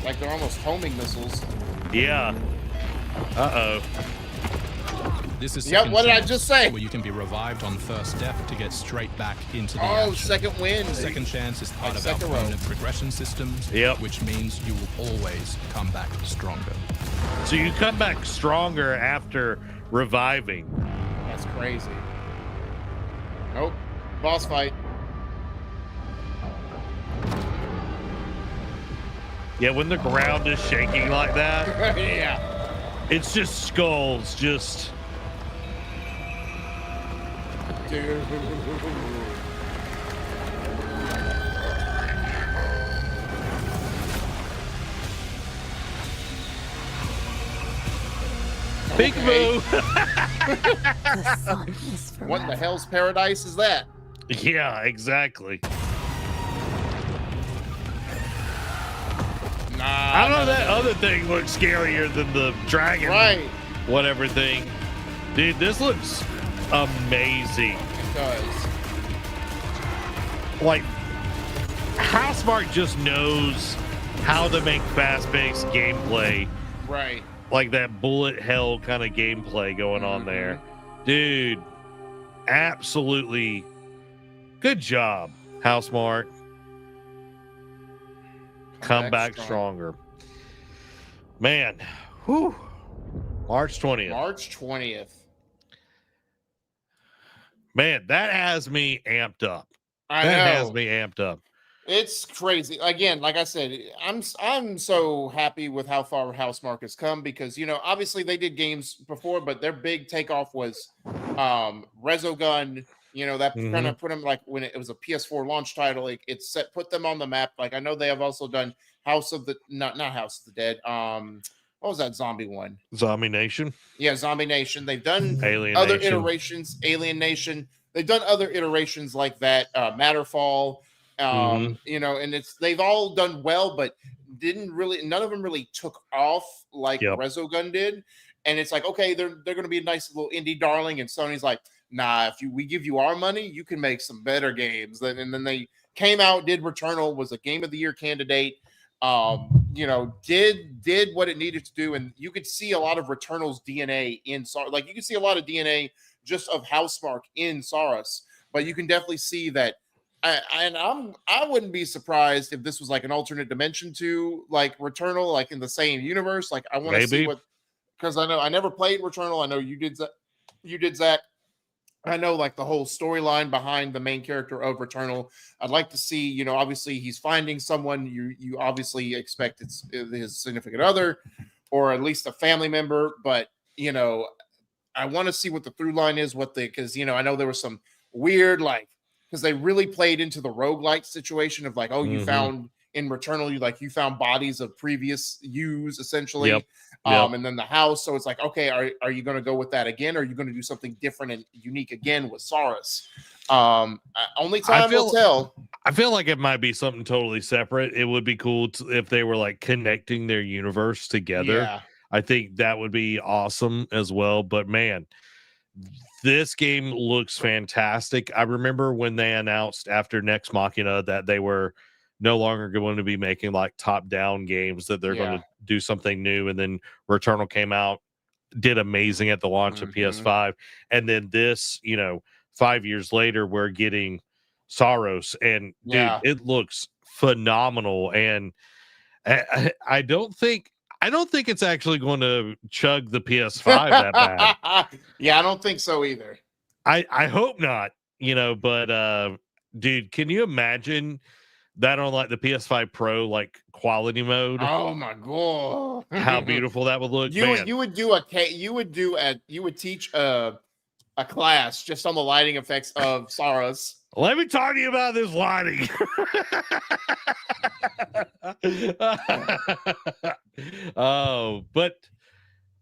Like they're almost homing missiles. Yeah. Uh-oh. This is what did I just say? Where you can be revived on first death to get straight back into the action. second win. Second chance is part of our permanent progression systems, which means you will always come back stronger. So you come back stronger after reviving. That's crazy. Nope. Boss fight. Yeah, when the ground is shaking like that. Yeah. It's just skulls, just. Dude. Big move. What in the hell's paradise is that? Yeah, exactly. I don't know, that other thing looks scarier than the dragon. Right. Whatever thing. Dude, this looks amazing. It does. Like, Housemarque just knows how to make fast-paced gameplay. Right. Like that bullet hell kind of gameplay going on there. Dude, absolutely good job, Housemarque. Come back stronger. Man, whew. March 20th. March 20th. Man, that has me amped up. That has me amped up. It's crazy. Again, like I said, I'm so happy with how far Housemarque has come because, you know, obviously they did games before, but their big takeoff was Resogun. You know, that kind of put them like when it was a PS4 launch title, it put them on the map. Like I know they have also done not House of the Dead. What was that zombie one? Zombie Nation. Yeah, Zombie Nation. They've done Alien other Nation. iterations, Alien Nation. They've done other iterations like that, Matterfall. You know, and they've all done well, but none of them really took off like Resogun did. And it's like, okay, they're going to be a nice little indie darling, and Sony's like, nah, we give you our money, you can make some better games. And then they came out, did Returnal, was a Game of the Year candidate. did what it needed to do, and you could see a lot of Returnal's DNA in Saurus. Like, you can see a lot of DNA just of Housemarque in Saurus, but you can definitely see that. I wouldn't be surprised if this was like an alternate dimension to like Returnal, like in the same universe. Like, I want to see what, because I know I never played Returnal. I know you did, Zach. I know like the whole storyline behind the main character of Returnal. I'd like to see, obviously he's finding someone. You obviously expect it's his significant other, or at least a family member. But I want to see what the through line is. Because I know there was some weird because they really played into the roguelike situation of like, oh, you found in Returnal, you found bodies of previous yous essentially. Yep. And then the house. So it's like, okay, are you going to go with that again? Or are you going to do something different and unique again with Saurus? Only time will tell. I feel like it might be something totally separate. It would be cool if they were like connecting their universe together. Yeah. I think that would be awesome as well. But man, this game looks fantastic. I remember when they announced after Nex Machina that they were no longer going to be making like top-down games, that they're going to do something new. And then Returnal came out, did amazing at the launch of PS5. And then this, 5 years later, we're getting Saurus. And dude, it looks phenomenal. And I don't think it's actually going to chug the PS5 that bad. Yeah, I don't think so either. I hope not, but dude, can you imagine that on like the PS5 Pro, like quality mode? Oh my god, how beautiful that would look! You would teach a class just on the lighting effects of Saurus. Let me talk to you about this lighting. Oh, but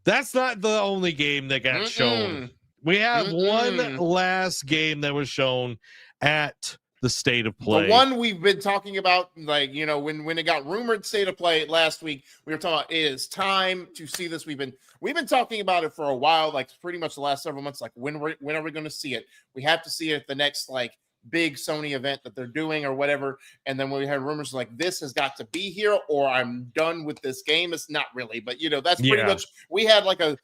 that's not the only game that got shown. We have one last game that was shown at the State of Play. The one we've been talking about, like, when it got rumored State of Play last week, we were talking about it is time to see this. We've been talking about it for a while, like pretty much the last several months. Like, when are we going to see it? We have to see it at the next like big Sony event that they're doing or whatever. And then when we had rumors like this has got to be here, or I'm done with this game. It's not really, but that's pretty much, we had like a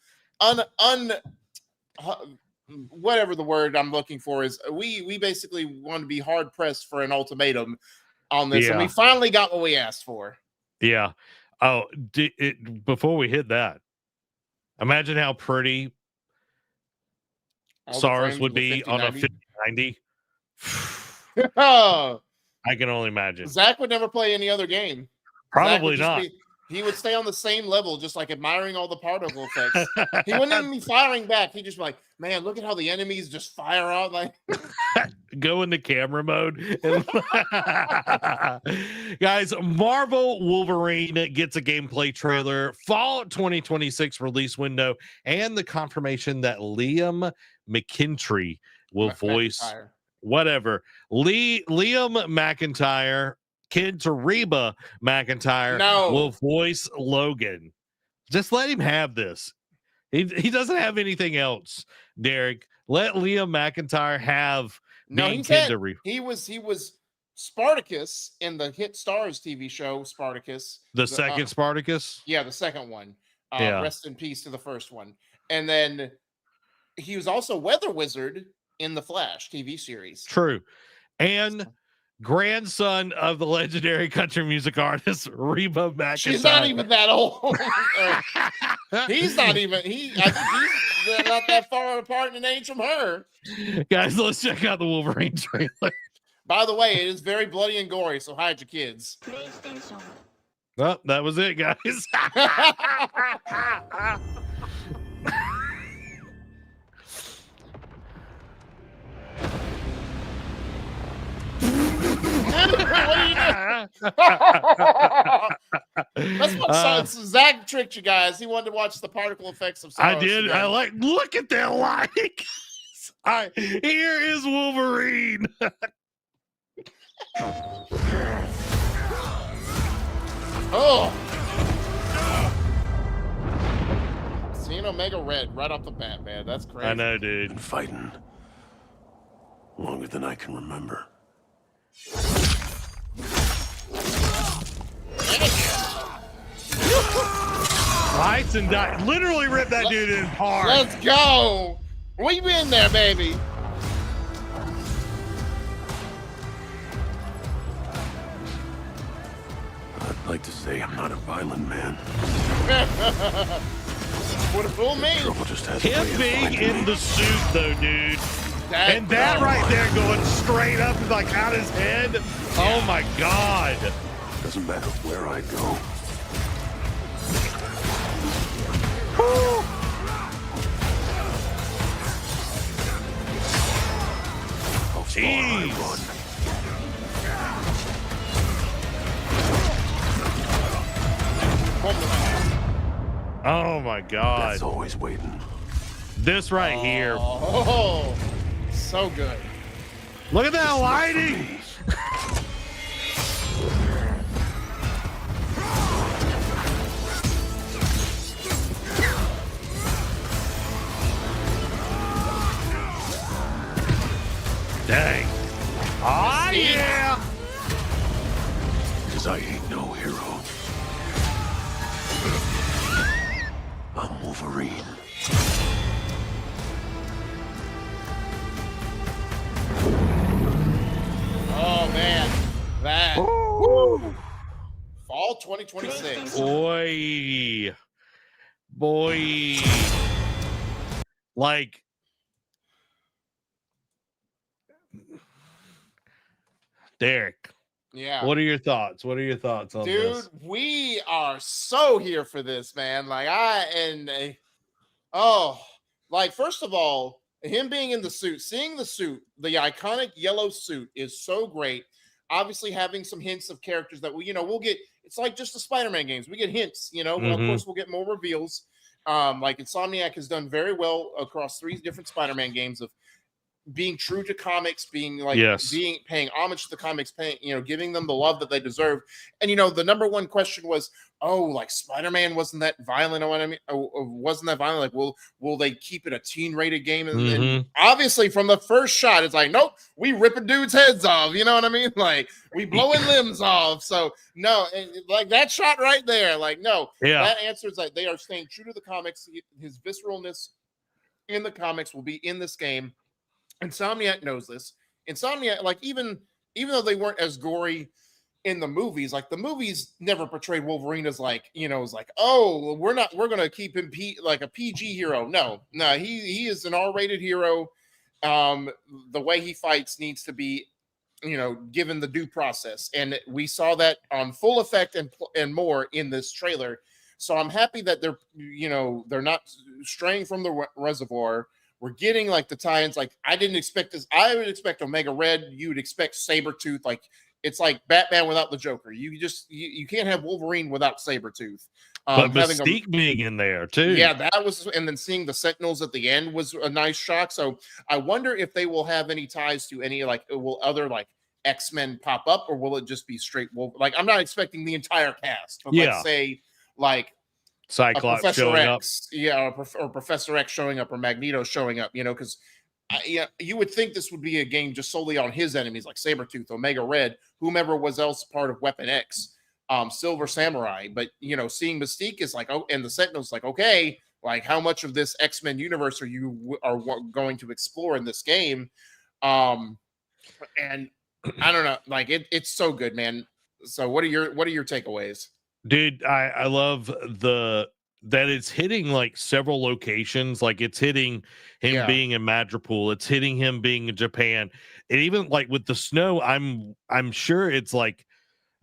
whatever the word I'm looking for is, we basically want to be hard pressed for an ultimatum on this, and we finally got what we asked for. Yeah. Oh, before we hit that, imagine how pretty Saurus would be on a 5090. I can only imagine. Zach would never play any other game. Probably not. He would stay on the same level, just like admiring all the particle effects. He wouldn't even be firing back. He'd just be like, man, look at how the enemies just fire out. Like, go into camera mode. Guys, Marvel Wolverine gets a gameplay trailer, fall 2026 release window, and the confirmation that Liam McIntyre will voice whatever. Liam McIntyre, Kid Reba McIntyre will voice Logan. Just let him have this. He doesn't have anything else, Derek. Let Liam McIntyre have being Kid Reba. He was Spartacus in the hit Stars TV show Spartacus. The second Spartacus? Yeah, the second one. Rest in peace to the first one. And then he was also Weather Wizard in the Flash TV series. True. And grandson of the legendary country music artist Reba McIntyre. She's not even that old. He's not even. I think he's not that far apart in age from her. Guys, let's check out the Wolverine trailer. By the way, it is very bloody and gory, so hide your kids. Well, that was it, guys. That's what Zach tricked you guys. He wanted to watch the particle effects of Saurus. I did. Again. Look at that light. All right, here is Wolverine. Oh, seeing Omega Red right off the bat, man. That's crazy. I know, dude. Been fighting longer than I can remember. Tyson literally ripped that dude in hard. Let's go. We been there, baby. I'd like to say I'm not a violent man. Would have fooled me. Him being in the suit, though, dude. That right there going straight up like out his head. Yeah. Oh my God. Doesn't matter where I go. Jeez. Oh my God. That's always waiting. This right here. Oh, so good. Look at that lighting. Dang. Ah, yeah. Because I ain't no hero. I'm Wolverine. Oh, man. That. Woo. Fall 2026. Boy. Like, Derek. Yeah. What are your thoughts? What are your thoughts on this? Dude, we are so here for this, man. Like, first of all, him being in the suit, seeing the suit, the iconic yellow suit is so great. Obviously, having some hints of characters that we'll get. It's like just the Spider-Man games. We get hints, Of course, we'll get more reveals. Like Insomniac has done very well across 3 different Spider-Man games of being true to comics, being like paying homage to the comics, giving them the love that they deserve. And the number one question was, like Spider-Man wasn't that violent? What I mean, wasn't that violent? Like, will they keep it a teen-rated game? And obviously, from the first shot, it's like, nope, we ripping dudes' heads off. You know what I mean? Like, we blowing limbs off. So no, like that shot right there, like no, that answers like they are staying true to the comics. His visceralness in the comics will be in this game. Insomniac knows this. Insomniac, like even though they weren't as gory in the movies, like the movies never portrayed Wolverine as like, as like, we're gonna keep him like a PG hero. No, he is an R-rated hero. The way he fights needs to be, given the due process, and we saw that on full effect and more in this trailer. So I'm happy that they're not straying from the reservoir. We're getting like the tie-ins. Like I didn't expect this. I would expect Omega Red. You would expect Sabretooth. Like it's like Batman without the Joker. You can't have Wolverine without Sabretooth. But Mystique being in there too. Yeah, that was, and then seeing the Sentinels at the end was a nice shock. So I wonder if they will have any ties to any will other like X-Men pop up, or will it just be straight Wolverine? Like I'm not expecting the entire cast. But let's say like Cyclops Professor showing X, or Professor X showing up, or Magneto showing up, because you would think this would be a game just solely on his enemies, like Sabretooth, Omega Red, whomever was else part of Weapon X, Silver Samurai. But seeing Mystique is like, and the Sentinels, like, okay, like how much of this X-Men universe are going to explore in this game? And I don't know, like it's so good, man. So what are your takeaways? Dude, I love that it's hitting like several locations. Like it's hitting him being in Madripoor, it's hitting him being in Japan, and even like with the snow, I'm sure it's like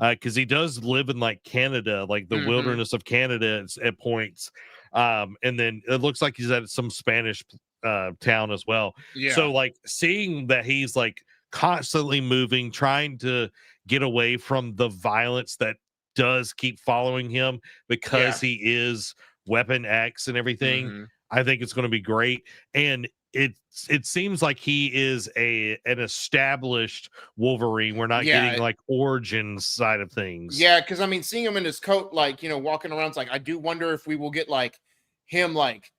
because he does live in like Canada, like the wilderness of Canada at points, and then it looks like he's at some Spanish town as well. So like seeing that he's like constantly moving, trying to get away from the violence that does keep following him because he is Weapon X and everything. I think it's going to be great, and it seems like he is an established Wolverine. We're not getting like origins side of things. Yeah, because I mean, seeing him in his coat, like walking around, it's like I do wonder if we will get like him like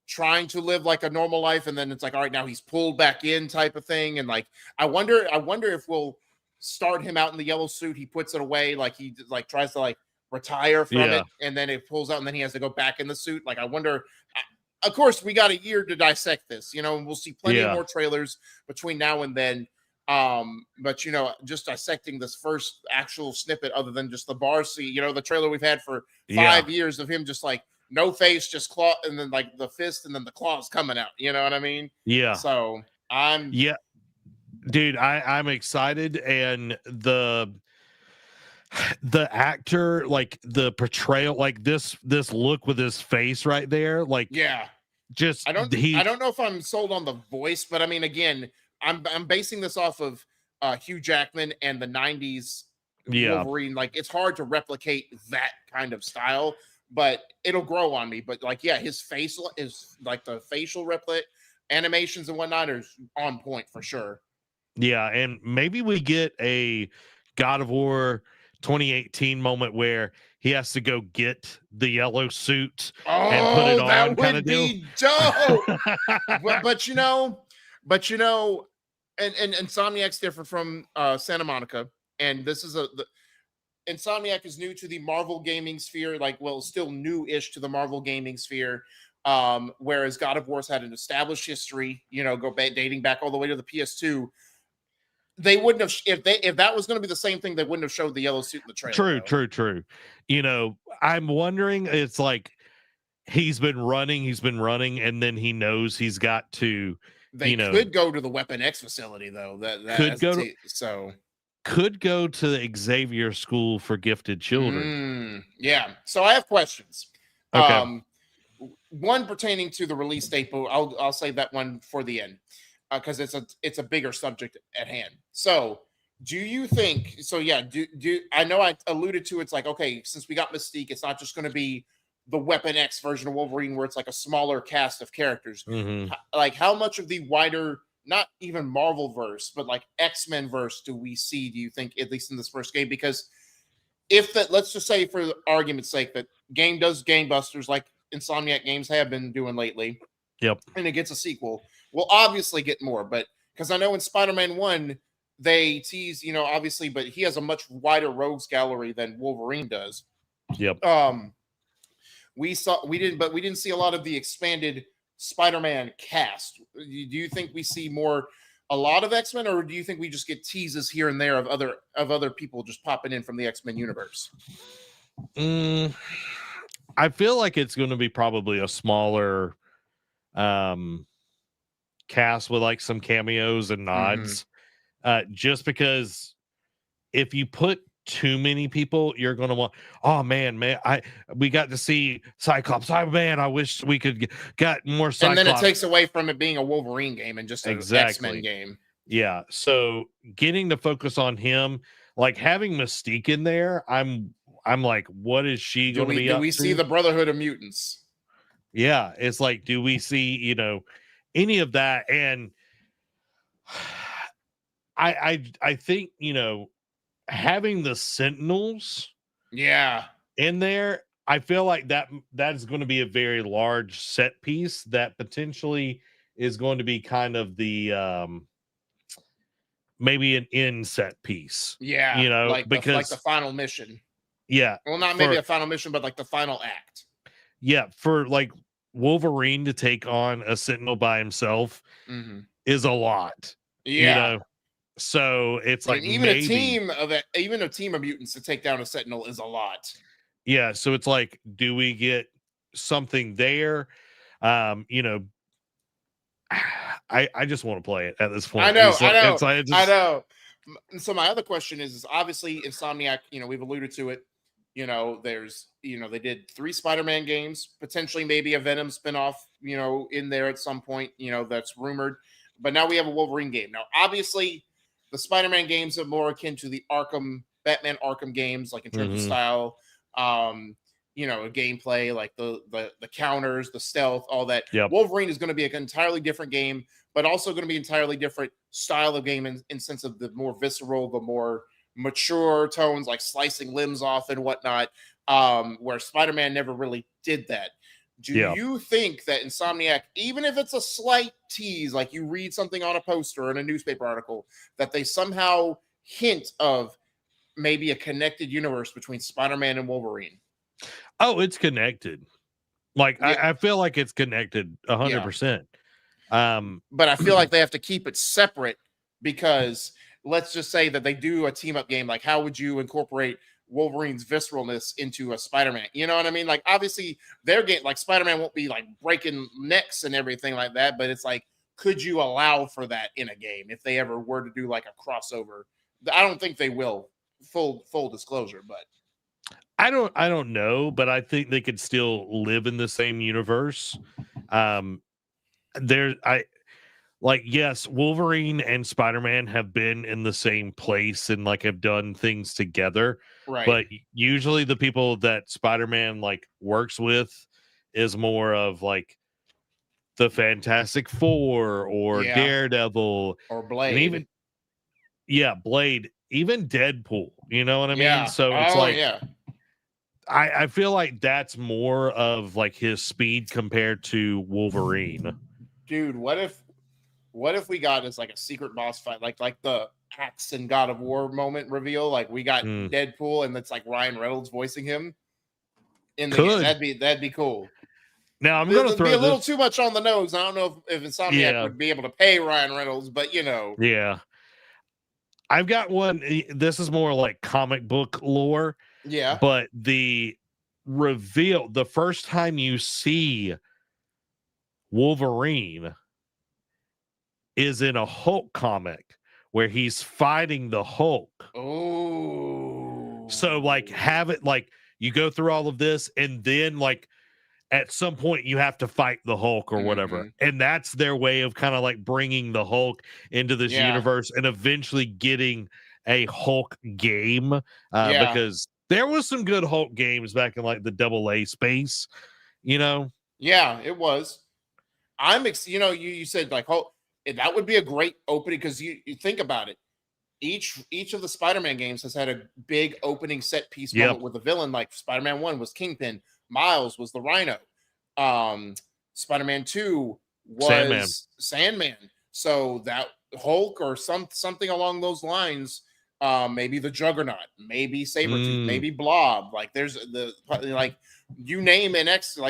trying to live like a normal life, and then it's like, all right, now he's pulled back in type of thing, and like I wonder if we'll start him out in the yellow suit, he puts it away, like he like tries to like retire from it, and then it pulls out, and then he has to go back in the suit. Like, I wonder. Of course, we got a year to dissect this, and we'll see plenty more trailers between now and then. But just dissecting this first actual snippet, other than just the bar scene, the trailer we've had for 5 years of him just like no face, just claw, and then like the fist, and then the claws coming out. You know what I mean? Yeah. So dude, I'm excited, and the actor, like the portrayal, like this look with his face right there, like just I don't know if I'm sold on the voice, but I mean, again, I'm basing this off of Hugh Jackman and the 90s Wolverine. Like, it's hard to replicate that kind of style, but it'll grow on me. But like, his face is like the facial animations and whatnot are on point for sure. Yeah, and maybe we get a God of War 2018 moment where he has to go get the yellow suit and put it on. That would be dope. but and Insomniac's different from Santa Monica, and this is Insomniac is new to the Marvel gaming sphere, still new-ish to the Marvel gaming sphere. Whereas God of War's had an established history, dating back all the way to the PS2. They wouldn't have if that was going to be the same thing. They wouldn't have showed the yellow suit in the trailer. True. I'm wondering. It's like he's been running, and then he knows he's got to. They could go to the Weapon X facility though. That could go to the Xavier School for Gifted Children. Yeah. So I have questions. Okay. One pertaining to the release date, but I'll save that one for the end. Because it's a bigger subject at hand. So, do you think? So, do I know I alluded to? It's like, okay, since we got Mystique, it's not just going to be the Weapon X version of Wolverine, where it's like a smaller cast of characters. Like, how much of the wider, not even Marvel verse, but like X-Men verse, do we see? Do you think, at least in this first game? Because let's just say, for argument's sake, that game does gangbusters like Insomniac games have been doing lately. Yep. And it gets a sequel. We'll obviously get more, but because I know in Spider-Man 1, they tease, obviously, but he has a much wider rogues gallery than Wolverine does. Yep. We didn't see a lot of the expanded Spider-Man cast. Do you think we see a lot of X-Men, or do you think we just get teases here and there of other people just popping in from the X-Men universe? I feel like it's going to be probably a smaller cast with like some cameos and nods, just because if you put too many people, you're going to want, we got to see Cyclops. Man, I wish we could got more Cyclops. And then it takes away from it being a Wolverine game and just an X-Men game. Yeah, so getting to focus on him, like having Mystique in there, I'm like, what is she going to be up to? Do we see the Brotherhood of Mutants? Yeah, it's like, do we see, any of that? And I think, having the Sentinels in there, I feel like that is going to be a very large set piece that potentially is going to be kind of the maybe an end set piece. Yeah, like the final mission. Yeah. Well, not maybe a final mission, but like the final act. Yeah, for like Wolverine to take on a Sentinel by himself is a lot. Yeah. So it's like even a team of mutants to take down a Sentinel is a lot. Yeah, so it's like, do we get something there? I just want to play it at this point. I know. So my other question is obviously Insomniac, we've alluded to it. There's, they did 3 Spider-Man games, potentially maybe a Venom spinoff, in there at some point, that's rumored. But now we have a Wolverine game. Now, obviously, the Spider-Man games are more akin to the Batman Arkham games, like in terms of style, gameplay, like the counters, the stealth, all that. Yep. Wolverine is going to be an entirely different game, but also going to be entirely different style of game in sense of the more visceral, the more mature tones, like slicing limbs off and whatnot, where Spider-Man never really did that. Do you think that Insomniac, even if it's a slight tease, like you read something on a poster or in a newspaper article, that they somehow hint of maybe a connected universe between Spider-Man and Wolverine. Oh, it's connected. Like I feel like it's connected 100%. But I feel like they have to keep it separate because let's just say that they do a team up game. Like, how would you incorporate Wolverine's visceralness into a Spider-Man? You know what I mean? Like, obviously, their game, like Spider-Man won't be like breaking necks and everything like that. But it's like, could you allow for that in a game if they ever were to do like a crossover? I don't think they will. Full disclosure, but I don't know, but I think they could still live in the same universe. Yes, Wolverine and Spider-Man have been in the same place and like have done things together. Right. But usually the people that Spider-Man like works with is more of like the Fantastic Four or Daredevil or Blade. And even Blade, even Deadpool, you know what I mean? So it's I feel like that's more of like his speed compared to Wolverine. Dude, what if we got as like a secret boss fight, like the Axe and God of War moment reveal? Like we got Deadpool and it's like Ryan Reynolds voicing him in the game. That'd be cool. Now I'm going to throw be a little too much on the nose. I don't know if Insomniac would be able to pay Ryan Reynolds, but you know. Yeah. I've got one. This is more like comic book lore. Yeah. But the reveal, the first time you see Wolverine is in a Hulk comic where he's fighting the Hulk. Oh. So like have it like you go through all of this and then like at some point you have to fight the Hulk or whatever. And that's their way of kind of like bringing the Hulk into this universe and eventually getting a Hulk game because there was some good Hulk games back in like the AA space, you know? Yeah, it was. You said like Hulk, that would be a great opening because you think about it. Each of the Spider-Man games has had a big opening set piece moment with a villain. Like Spider-Man 1 was Kingpin, Miles was the Rhino, Spider-Man 2 was Sandman. So that Hulk or something along those lines, maybe the Juggernaut, maybe Sabretooth, maybe Blob. Like there's you name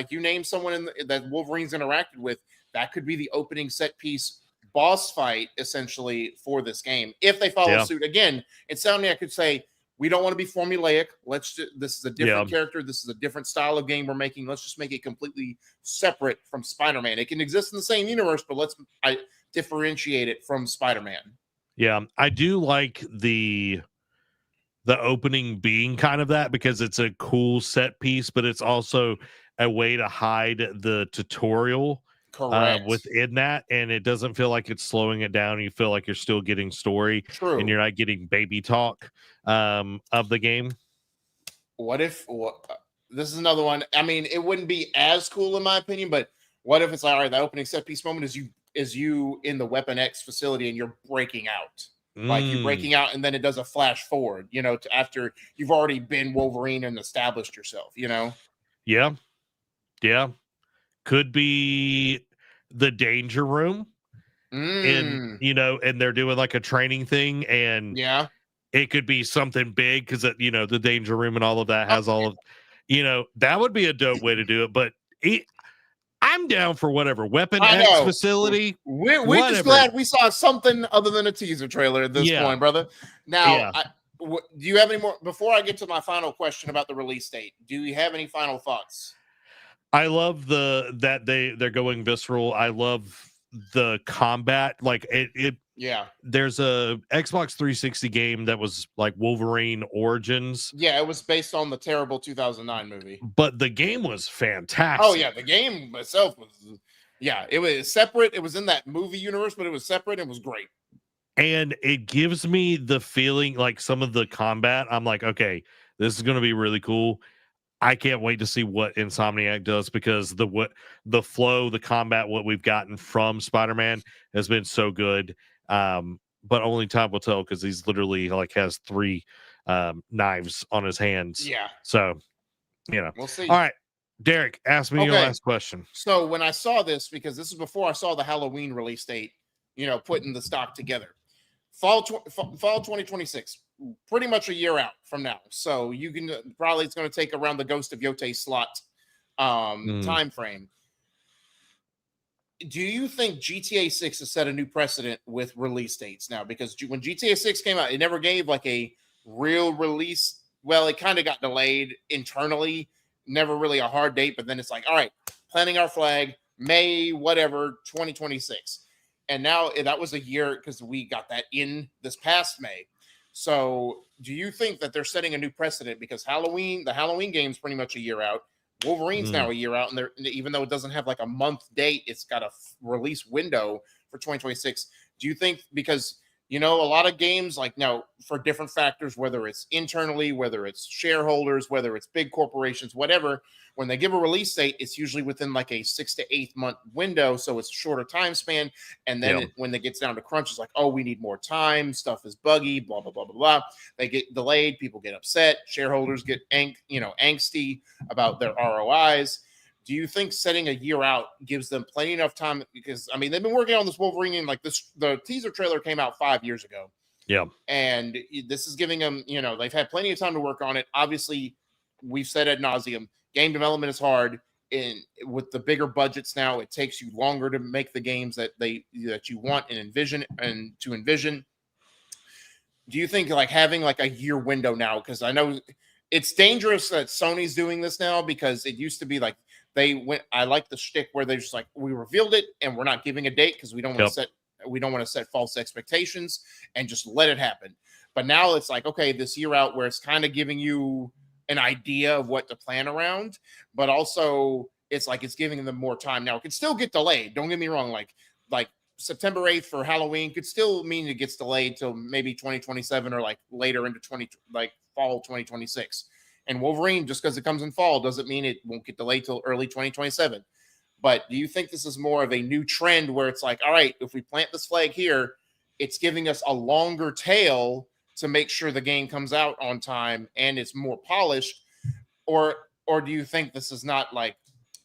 you name someone that Wolverine's interacted with, that could be the opening set piece boss fight essentially for this game. If they follow suit again, Insomniac could say, we don't want to be formulaic. This is a different character. This is a different style of game we're making. Let's just make it completely separate from Spider-Man. It can exist in the same universe, but let's differentiate it from Spider-Man. Yeah, I do like the opening being kind of that because it's a cool set piece, but it's also a way to hide the tutorial within that, and it doesn't feel like it's slowing it down. You feel like you're still getting story, and you're not getting baby talk of the game. What if this is another one? I mean, it wouldn't be as cool in my opinion, but what if it's like, all right, the opening set piece moment is you in the Weapon X facility and you're breaking out. Like you're breaking out, and then it does a flash forward, to after you've already been Wolverine and established yourself, Yeah. Could be the Danger Room. And they're doing like a training thing, and it could be something big because the Danger Room and all of that has all of that would be a dope way to do it. But I'm down for whatever Weapon X facility. We're just glad we saw something other than a teaser trailer at this point, brother. Now, do you have any more before I get to my final question about the release date? Do you have any final thoughts? I love that they're going visceral. I love the combat. Like there's a Xbox 360 game that was like Wolverine Origins. Yeah, it was based on the terrible 2009 movie. But the game was fantastic. Oh yeah, the game itself was it was separate. It was in that movie universe, but it was separate. It was great. And it gives me the feeling like some of the combat, I'm like, okay, this is going to be really cool. I can't wait to see what Insomniac does because the flow, the combat, what we've gotten from Spider-Man has been so good. But only time will tell because he's literally like has 3 knives on his hands. Yeah. So, we'll see. All right, Derek, ask me your last question. So when I saw this, because this is before I saw the Halloween release date, putting the stock together, fall 2026. pretty much a year out from now. So you can probably, it's going to take around the Ghost of Yote slot time frame. Do you think GTA 6 has set a new precedent with release dates now? Because when GTA 6 came out, it never gave like a real release. Well, it kind of got delayed internally, never really a hard date, but then it's like, all right, planting our flag, May, whatever, 2026. And now that was a year because we got that in this past May. So do you think that they're setting a new precedent? Because the Halloween game's pretty much a year out. Wolverine's now a year out, and even though it doesn't have like a month date, it's got a release window for 2026. Do you think, because a lot of games like now for different factors, whether it's internally, whether it's shareholders, whether it's big corporations, whatever, when they give a release date, it's usually within like a 6 to 8 month window. So it's a shorter time span. And then when it gets down to crunch, it's like, oh, we need more time. Stuff is buggy, blah, blah, blah, blah, blah. They get delayed. People get upset. Shareholders get angsty about their ROIs. Do you think setting a year out gives them plenty enough time? Because they've been working on this Wolverine, like the teaser trailer came out 5 years ago. Yeah. And this is giving them, they've had plenty of time to work on it. Obviously, we've said ad nauseum, game development is hard. And with the bigger budgets now, it takes you longer to make the games that you want and envision. Do you think like having like a year window now? Because I know it's dangerous that Sony's doing this now, because it used to be like I like the shtick where they're just like, we revealed it and we're not giving a date because we don't want to set false expectations and just let it happen. But now it's like, okay, this year out where it's kind of giving you an idea of what to plan around, but also it's like it's giving them more time. Now it could still get delayed. Don't get me wrong. Like September 8th for Halloween could still mean it gets delayed till maybe 2027 or like later into fall 2026. And Wolverine, just because it comes in fall, doesn't mean it won't get delayed till early 2027. But do you think this is more of a new trend where it's like, all right, if we plant this flag here, it's giving us a longer tail to make sure the game comes out on time and it's more polished? Or do you think this is not like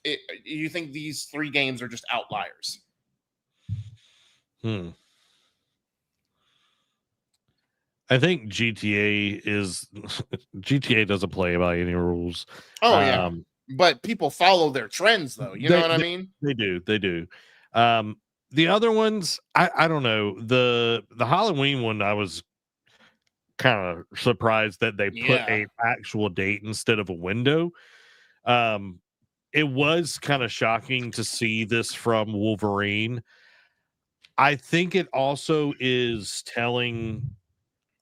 it? Do you think these 3 games are just outliers? I think GTA doesn't play by any rules. Oh, yeah. But people follow their trends, though. You know what I mean? They do. The other ones, I don't know. The Halloween one, I was kind of surprised that they put an actual date instead of a window. It was kind of shocking to see this from Wolverine. I think it also is telling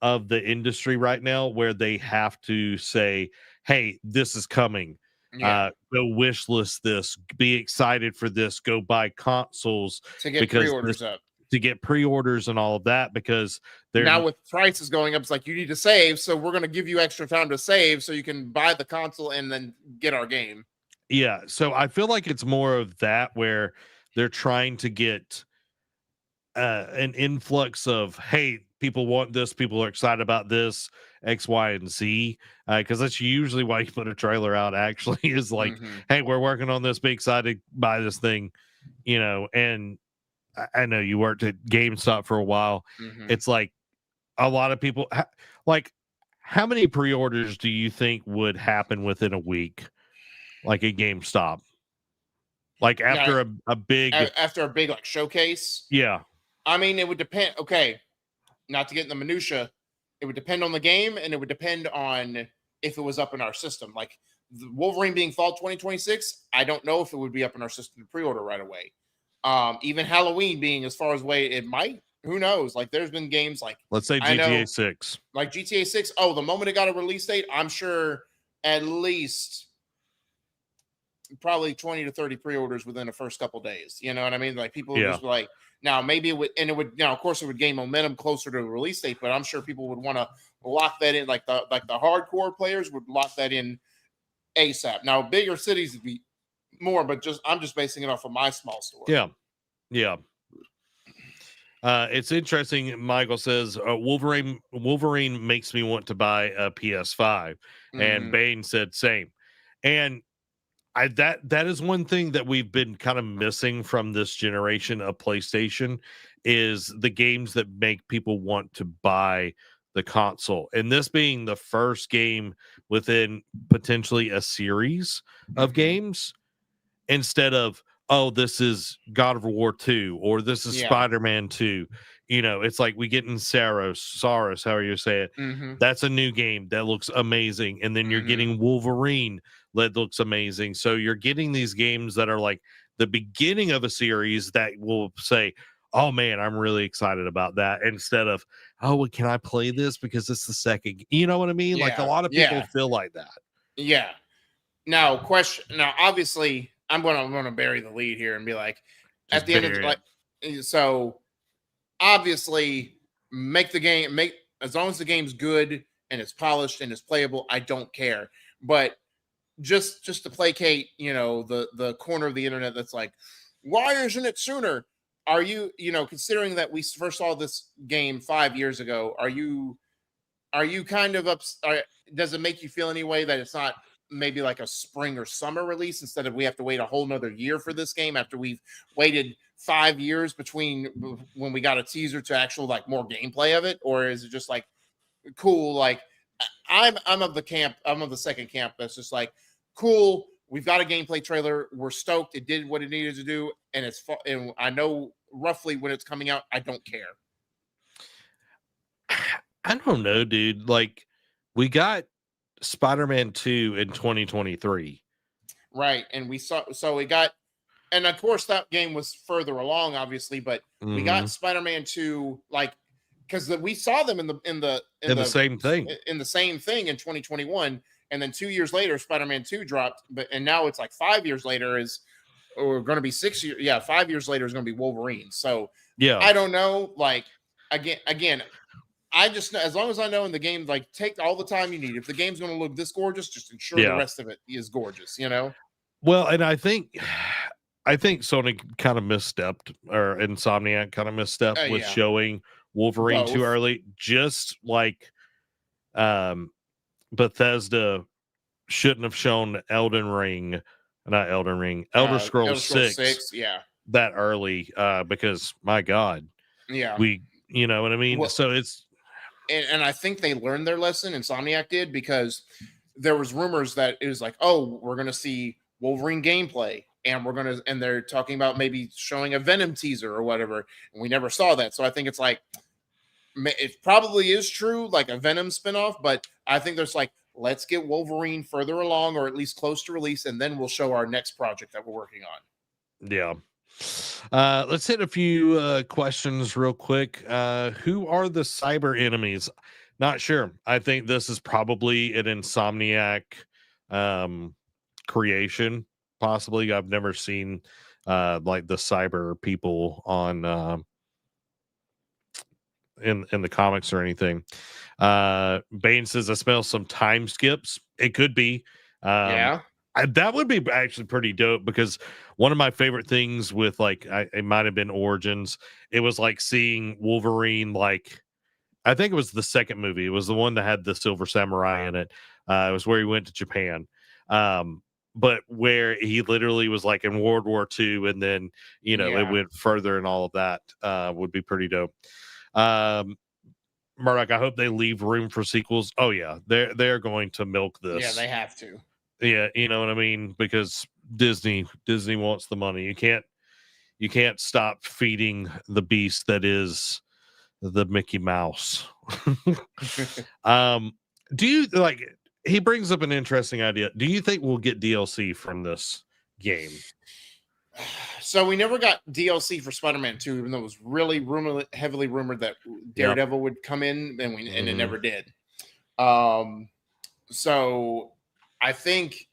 of the industry right now where they have to say, hey, this is coming. Go wish list this, be excited for this, go buy consoles to get pre-orders up. To get pre-orders and all of that, because they're now with prices going up, it's like you need to save, so we're going to give you extra time to save so you can buy the console and then get our game. Yeah, so I feel like it's more of that where they're trying to get an influx of, hey, people want this, people are excited about this, X, Y, and Z, because that's usually why you put a trailer out, actually, is like, hey, we're working on this, be excited, buy this thing, and I know you worked at GameStop for a while. It's like a lot of people, like, how many pre-orders do you think would happen within a week, like a GameStop? Like after a big like showcase? Yeah. It would depend. Okay, not to get in the minutia, it would depend on the game, and it would depend on if it was up in our system. Like the Wolverine being fall 2026, I don't know if it would be up in our system to pre-order right away. Even Halloween being as far as away, it might. Who knows? Like there's been games like, let's say GTA 6. Like GTA 6. Oh, the moment it got a release date, I'm sure at least probably 20 to 30 pre-orders within the first couple days. You know what I mean? Like people would just like, now maybe it would, now of course it would gain momentum closer to the release date, but I'm sure people would want to lock that in. Like the hardcore players would lock that in ASAP. Now bigger cities would be more, but I'm just basing it off of my small store. Yeah. It's interesting. Michael says Wolverine makes me want to buy a PS5, and Bane said same. And that is one thing that we've been kind of missing from this generation of PlayStation, is the games that make people want to buy the console, and this being the first game within potentially a series of games, instead of, oh, this is God of War 2 or this is Spider-Man 2. You know, it's like we get in Saros, however you say it. That's a new game that looks amazing. And then you're getting Wolverine that looks amazing. So you're getting these games that are like the beginning of a series that will say, oh man, I'm really excited about that, instead of, oh, well, can I play this because it's the second? You know what I mean? Like a lot of people feel like that. Yeah. Now, obviously, I'm gonna bury the lead here and be like, at the end of so obviously, make as long as the game's good and it's polished and it's playable, I don't care. But just to placate, the corner of the internet that's like, why isn't it sooner? Are you, considering that we first saw this game 5 years ago, are you kind of does it make you feel any way that it's not maybe like a spring or summer release, instead of we have to wait a whole nother year for this game after we've waited 5 years between when we got a teaser to actual like more gameplay of it? Or is it just like cool? Like I'm of the second camp that's just like, cool, we've got a gameplay trailer, we're stoked, it did what it needed to do, and and I know roughly when it's coming out. I don't care. I don't know, dude. Like, we got Spider-Man 2 in 2023. Right. And we got, and of course that game was further along, obviously, but we got Spider-Man 2, like, because we saw them in the same thing in 2021, and then 2 years later Spider-Man 2 dropped, and now it's like 5 years later or going to be 6 years. Yeah, 5 years later is going to be Wolverine. So I don't know. Like again, I just know, as long as I know in the game, like, take all the time you need. If the game's going to look this gorgeous, just ensure the rest of it is gorgeous. Well, and I think Sony kind of misstepped, or Insomniac kind of misstepped with showing Wolverine too early. Just like Bethesda shouldn't have shown Elder Scrolls 6 that early, because my God, you know what I mean? Well, so it's and I think they learned their lesson. Insomniac did, because there was rumors that it was like, oh, we're gonna see Wolverine gameplay, and they're talking about maybe showing a Venom teaser or whatever, and we never saw that. So I think it's like, it probably is true, like a Venom spinoff, but I think there's like, let's get Wolverine further along, or at least close to release, and then we'll show our next project that we're working on. Yeah. Let's hit a few questions real quick. Who are the cyber enemies? Not sure. I think this is probably an Insomniac creation, possibly. I've never seen like the cyber people on in the comics or anything. Bane says, I smell some time skips. It could be. That would be actually pretty dope, because one of my favorite things with, like, it might have been Origins, it was like seeing Wolverine, like, I think it was the second movie. It was the one that had the Silver Samurai in it. It was where he went to Japan. But where he literally was like in World War II, and then, it went further and all of that would be pretty dope. Murdoch, I hope they leave room for sequels. Oh yeah, they're going to milk this. Yeah, they have to. Yeah, you know what I mean? Because Disney wants the money. You can't stop feeding the beast that is the Mickey Mouse. Do you like? He brings up an interesting idea. Do you think we'll get DLC from this game? So we never got DLC for Spider-Man 2, even though it was really heavily rumored that Daredevil would come in, and it never did. So I think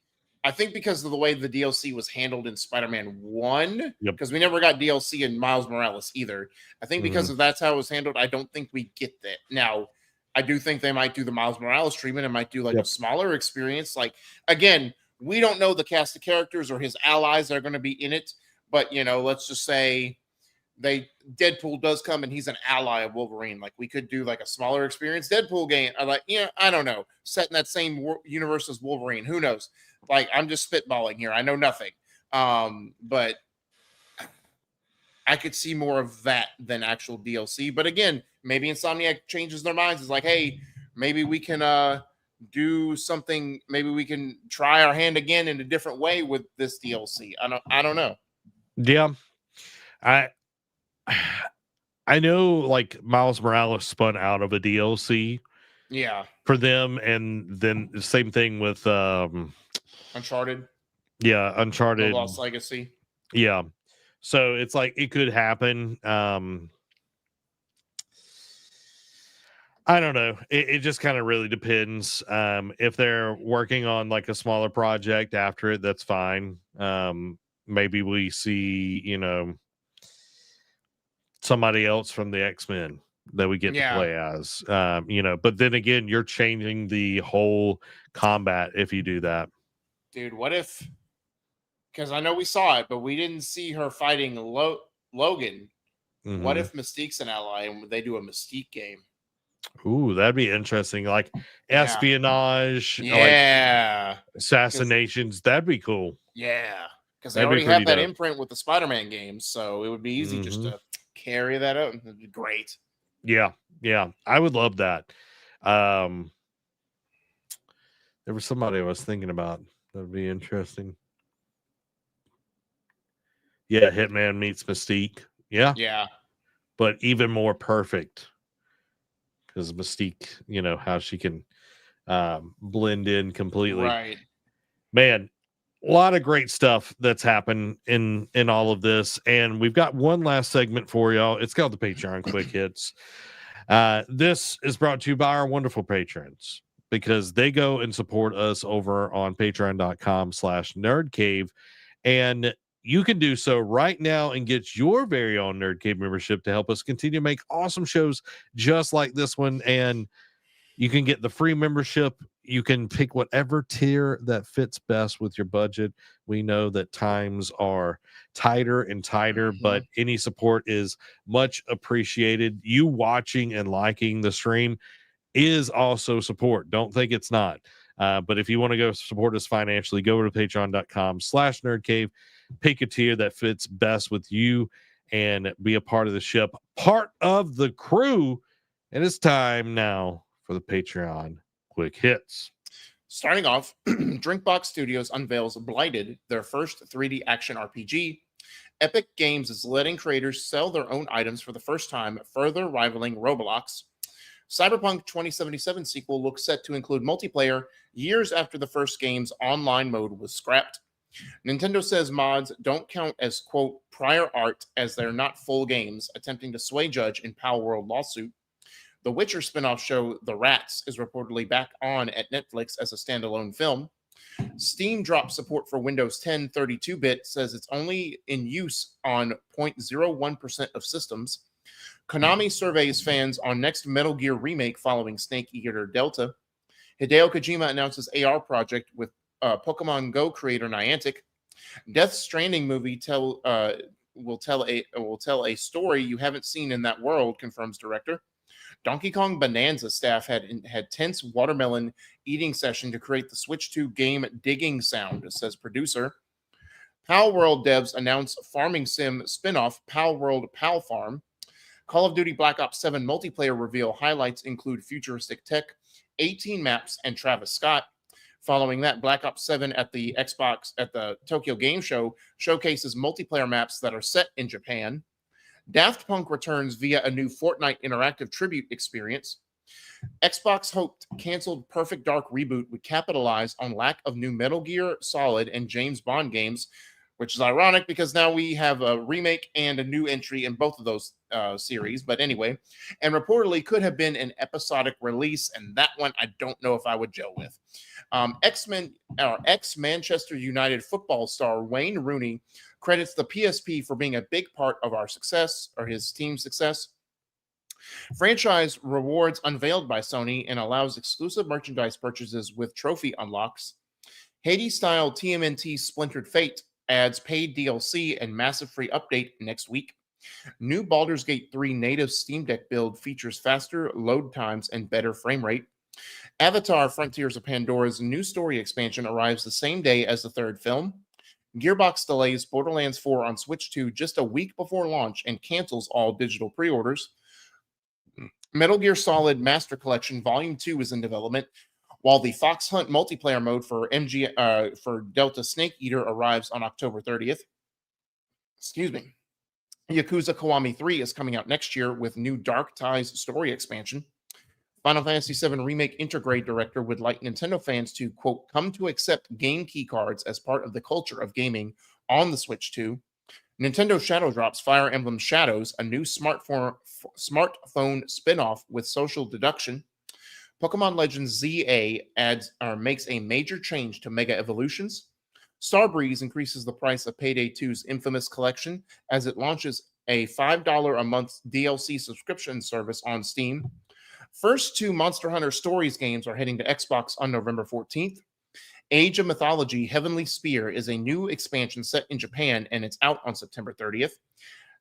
because of the way the DLC was handled in Spider-Man 1, because we never got DLC in Miles Morales either. I think because of that's how it was handled, I don't think we get that. Now, I do think they might do the Miles Morales treatment and might do like a smaller experience. Like, again, we don't know the cast of characters or his allies that are going to be in it, but let's just say Deadpool does come and he's an ally of Wolverine. Like, we could do like a smaller experience Deadpool game. I don't know, set in that same universe as Wolverine. Who knows? Like, I'm just spitballing here. I know nothing. But I could see more of that than actual DLC. But again, maybe Insomniac changes their minds. It's like, hey, maybe we can do something. Maybe we can try our hand again in a different way with this DLC. I don't know. Yeah, I know like Miles Morales spun out of a DLC. Yeah. For them, and then the same thing with Uncharted. Yeah, Uncharted. The Lost Legacy. Yeah. So it's like it could happen. I don't know. It just kind of really depends. If they're working on like a smaller project after it, that's fine. Maybe we see, somebody else from the X-Men that we get to play as. But then again, you're changing the whole combat if you do that. Dude, what if, because I know we saw it, but we didn't see her fighting Logan. Mm-hmm. What if Mystique's an ally and they do a Mystique game? Ooh, that'd be interesting. Like espionage, like assassinations. That'd be cool. Yeah, because they already have that imprint with the Spider-Man games, so it would be easy just to carry that out. It'd be great. Yeah, I would love that. There was somebody I was thinking about that would be interesting. Yeah, Hitman meets Mystique. Yeah, but even more perfect. Because Mystique, how she can blend in completely. Right. Man, a lot of great stuff that's happened in all of this. And we've got one last segment for y'all. It's called the Patreon Quick Hits. This is brought to you by our wonderful patrons because they go and support us over on patreon.com/nerdcave. And you can do so right now and get your very own Nerd Cave membership to help us continue to make awesome shows just like this one. And you can get the free membership. You can pick whatever tier that fits best with your budget. We know that times are tighter and tighter, but any support is much appreciated. You watching and liking the stream is also support. Don't think it's not. But if you want to go support us financially, go over to patreon.com/nerdcave. Pick a tier that fits best with you and be a part of the ship, part of the crew. And it's time now for the Patreon Quick Hits. Starting off, Drinkbox Studios unveils Blighted, their first 3D action RPG. Epic Games is letting creators sell their own items for the first time, further rivaling Roblox. Cyberpunk 2077 sequel looks set to include multiplayer years after the first game's online mode was scrapped. Nintendo says mods don't count as, quote, prior art as they're not full games, attempting to sway judge in Palworld lawsuit. The Witcher spin-off show The Rats is reportedly back on at Netflix as a standalone film. Steam dropped support for Windows 10 32-bit, says it's only in use on 0.01% of systems. Konami surveys fans on next Metal Gear remake following Snake Eater Delta. Hideo Kojima announces AR project with Pokemon Go creator Niantic. Death Stranding movie will tell a story you haven't seen in that world, confirms director. Donkey Kong Bonanza staff had tense watermelon eating session to create the Switch 2 game digging sound, says producer. Palworld devs announce farming sim spinoff Palworld Pal Farm. Call of Duty Black Ops 7 multiplayer reveal highlights include futuristic tech, 18 maps, and Travis Scott. Following that, Black Ops 7 at the Tokyo Game Show showcases multiplayer maps that are set in Japan. Daft Punk returns via a new Fortnite interactive tribute experience. Xbox hoped canceled Perfect Dark reboot would capitalize on lack of new Metal Gear Solid and James Bond games, which is ironic because now we have a remake and a new entry in both of those series. But anyway, and reportedly could have been an episodic release, and that one I don't know if I would gel with. Ex-Manchester United football star Wayne Rooney credits the PSP for being a big part of our success, or his team's success. Franchise rewards unveiled by Sony and allows exclusive merchandise purchases with trophy unlocks. Hades-style TMNT Splintered Fate adds paid DLC and massive free update next week. New Baldur's Gate 3 native Steam Deck build features faster load times and better frame rate. Avatar Frontiers of Pandora's new story expansion arrives the same day as the third film. Gearbox delays Borderlands 4 on Switch 2 just a week before launch and cancels all digital pre-orders. Metal Gear Solid Master Collection Volume 2 is in development, while the Fox Hunt multiplayer mode for for Delta Snake Eater arrives on October 30th. Excuse me. Yakuza Kiwami 3 is coming out next year with new Dark Ties story expansion. Final Fantasy VII Remake Intergrade Director would like Nintendo fans to, quote, come to accept game key cards as part of the culture of gaming on the Switch 2. Nintendo Shadow drops Fire Emblem Shadows, a new smartphone spin-off with social deduction. Pokemon Legends ZA makes a major change to Mega Evolutions. Starbreeze increases the price of Payday 2's Infamous Collection as it launches a $5 a month DLC subscription service on Steam. First two Monster Hunter Stories games are heading to Xbox on November 14th. Age of Mythology Heavenly Spear is a new expansion set in Japan, and it's out on September 30th.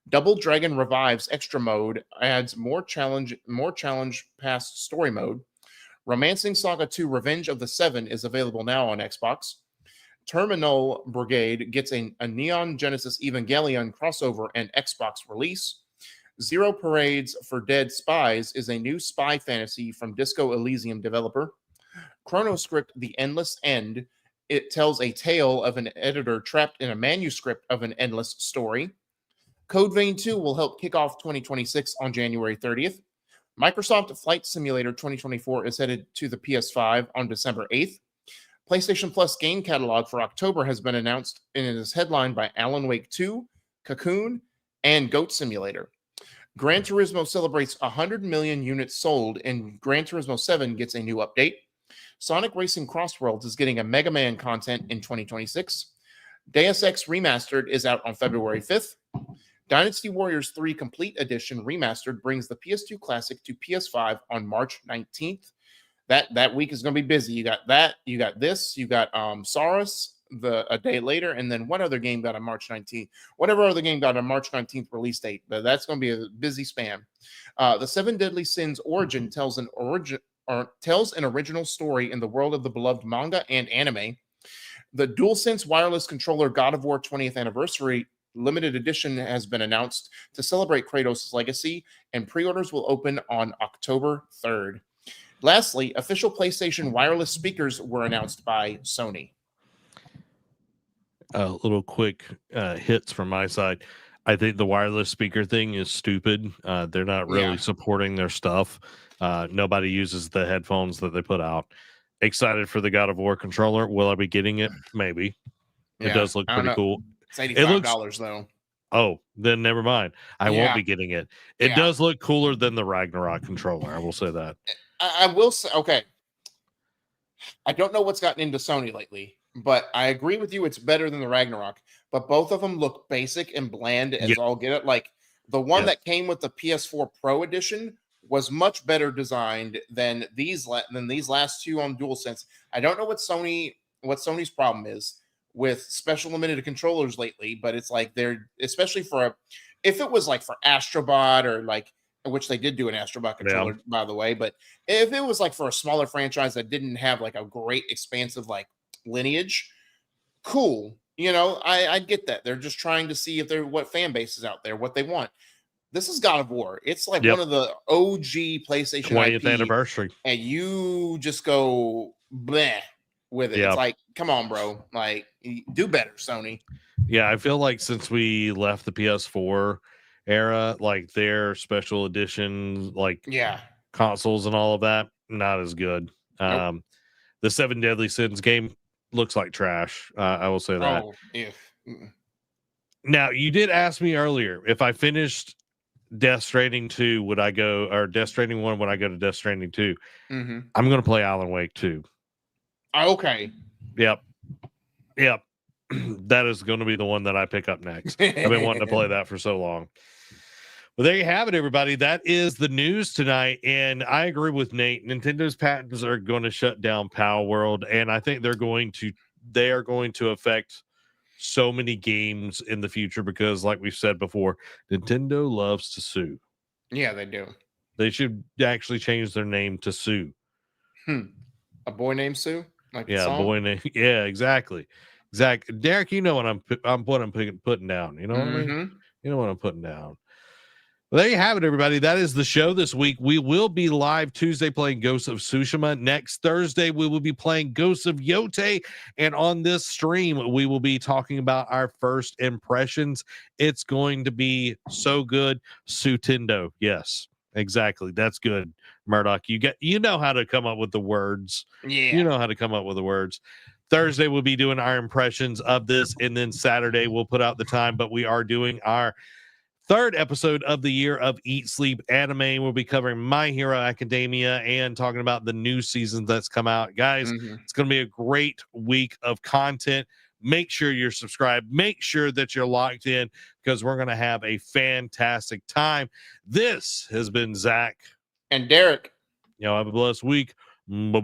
Double Dragon Revives Extra Mode adds more challenge past story mode. Romancing Saga 2 Revenge of the Seven is available now on Xbox. Terminal Brigade gets a Neon Genesis Evangelion crossover and Xbox release. Zero Parades for Dead Spies is a new spy fantasy from Disco Elysium developer. Chronoscript The Endless End. It tells a tale of an editor trapped in a manuscript of an endless story. Code Vein 2 will help kick off 2026 on January 30th. Microsoft Flight Simulator 2024 is headed to the PS5 on December 8th. PlayStation Plus game catalog for October has been announced and it is headlined by Alan Wake 2, Cocoon, and Goat Simulator. Gran Turismo celebrates 100 million units sold, and Gran Turismo 7 gets a new update. Sonic Racing Crossworlds is getting a Mega Man content in 2026. Deus Ex Remastered is out on February 5th. Dynasty Warriors 3 Complete Edition Remastered brings the PS2 Classic to PS5 on March 19th. That week is going to be busy. You got that, you got this, you got Saurus a day later, and then what other game got a March 19th? Whatever other game got a March 19th release date, but that's going to be a busy span. The Seven Deadly Sins Origin tells an original story in the world of the beloved manga and anime. The DualSense wireless controller God of War 20th Anniversary Limited Edition has been announced to celebrate Kratos' legacy, and pre-orders will open on October 3rd. Lastly, official PlayStation wireless speakers were announced by Sony. Little quick hits from my side. I think the wireless speaker thing is stupid. They're not really supporting their stuff. Nobody uses the headphones that they put out. Excited for the God of War controller. Will I be getting it? Maybe. It does look pretty cool. It's $85 though. Oh, then never mind. I won't be getting it. It does look cooler than the Ragnarok controller. I will say that. I will say, okay. I don't know what's gotten into Sony lately, but I agree with you. It's better than the Ragnarok, but both of them look basic and bland as all get it. Like the one that came with the PS4 Pro edition was much better designed than these last two on DualSense. I don't know what Sony's problem is with special limited controllers lately, but it's like they're, especially if it was like for Astrobot or like, which they did do an Astrobot controller, by the way, but if it was like for a smaller franchise that didn't have like a great expansive like lineage, cool. You know, I get that. They're just trying to see if what fan base is out there, what they want. This is God of War. It's like one of the OG PlayStation 20th anniversary. And you just go bleh with it. It's like, come on, bro. Like, do better, Sony. Yeah, I feel like since we left the PS4 era, like their special edition, like consoles and all of that, not as good. The Seven Deadly Sins game looks like trash. I will say that. Now, you did ask me earlier if I finished Death Stranding 2, would I go, or Death Stranding 1, would I go to Death Stranding 2? Mm-hmm. I'm going to play Alan Wake 2. Okay. Yep. That is going to be the one that I pick up next. I've been wanting to play that for so long. Well, there you have it, everybody. That is the news tonight, and I agree with Nate. Nintendo's patents are going to shut down Power World, and I think they are going to affect so many games in the future because, like we've said before, Nintendo loves to sue. Yeah, they do. They should actually change their name to Sue. A boy named Sue? Like a boy name. Yeah, exactly. Derek, you know what I'm putting down. You know what I mean? You know what I'm putting down. Well, there you have it, everybody. That is the show this week. We will be live Tuesday playing Ghosts of Tsushima. Next Thursday, we will be playing Ghosts of Yote. And on this stream, we will be talking about our first impressions. It's going to be so good. Sutendo. Yes, exactly. That's good, Murdoch. You know how to come up with the words. Yeah. You know how to come up with the words. Thursday, we'll be doing our impressions of this. And then Saturday, we'll put out the time. But we are doing our third episode of the year of Eat Sleep Anime. We'll be covering My Hero Academia and talking about the new season that's come out. Guys, it's going to be a great week of content. Make sure you're subscribed. Make sure that you're locked in because we're going to have a fantastic time. This has been Zach. And Derek. Y'all have a blessed week. Bye-bye.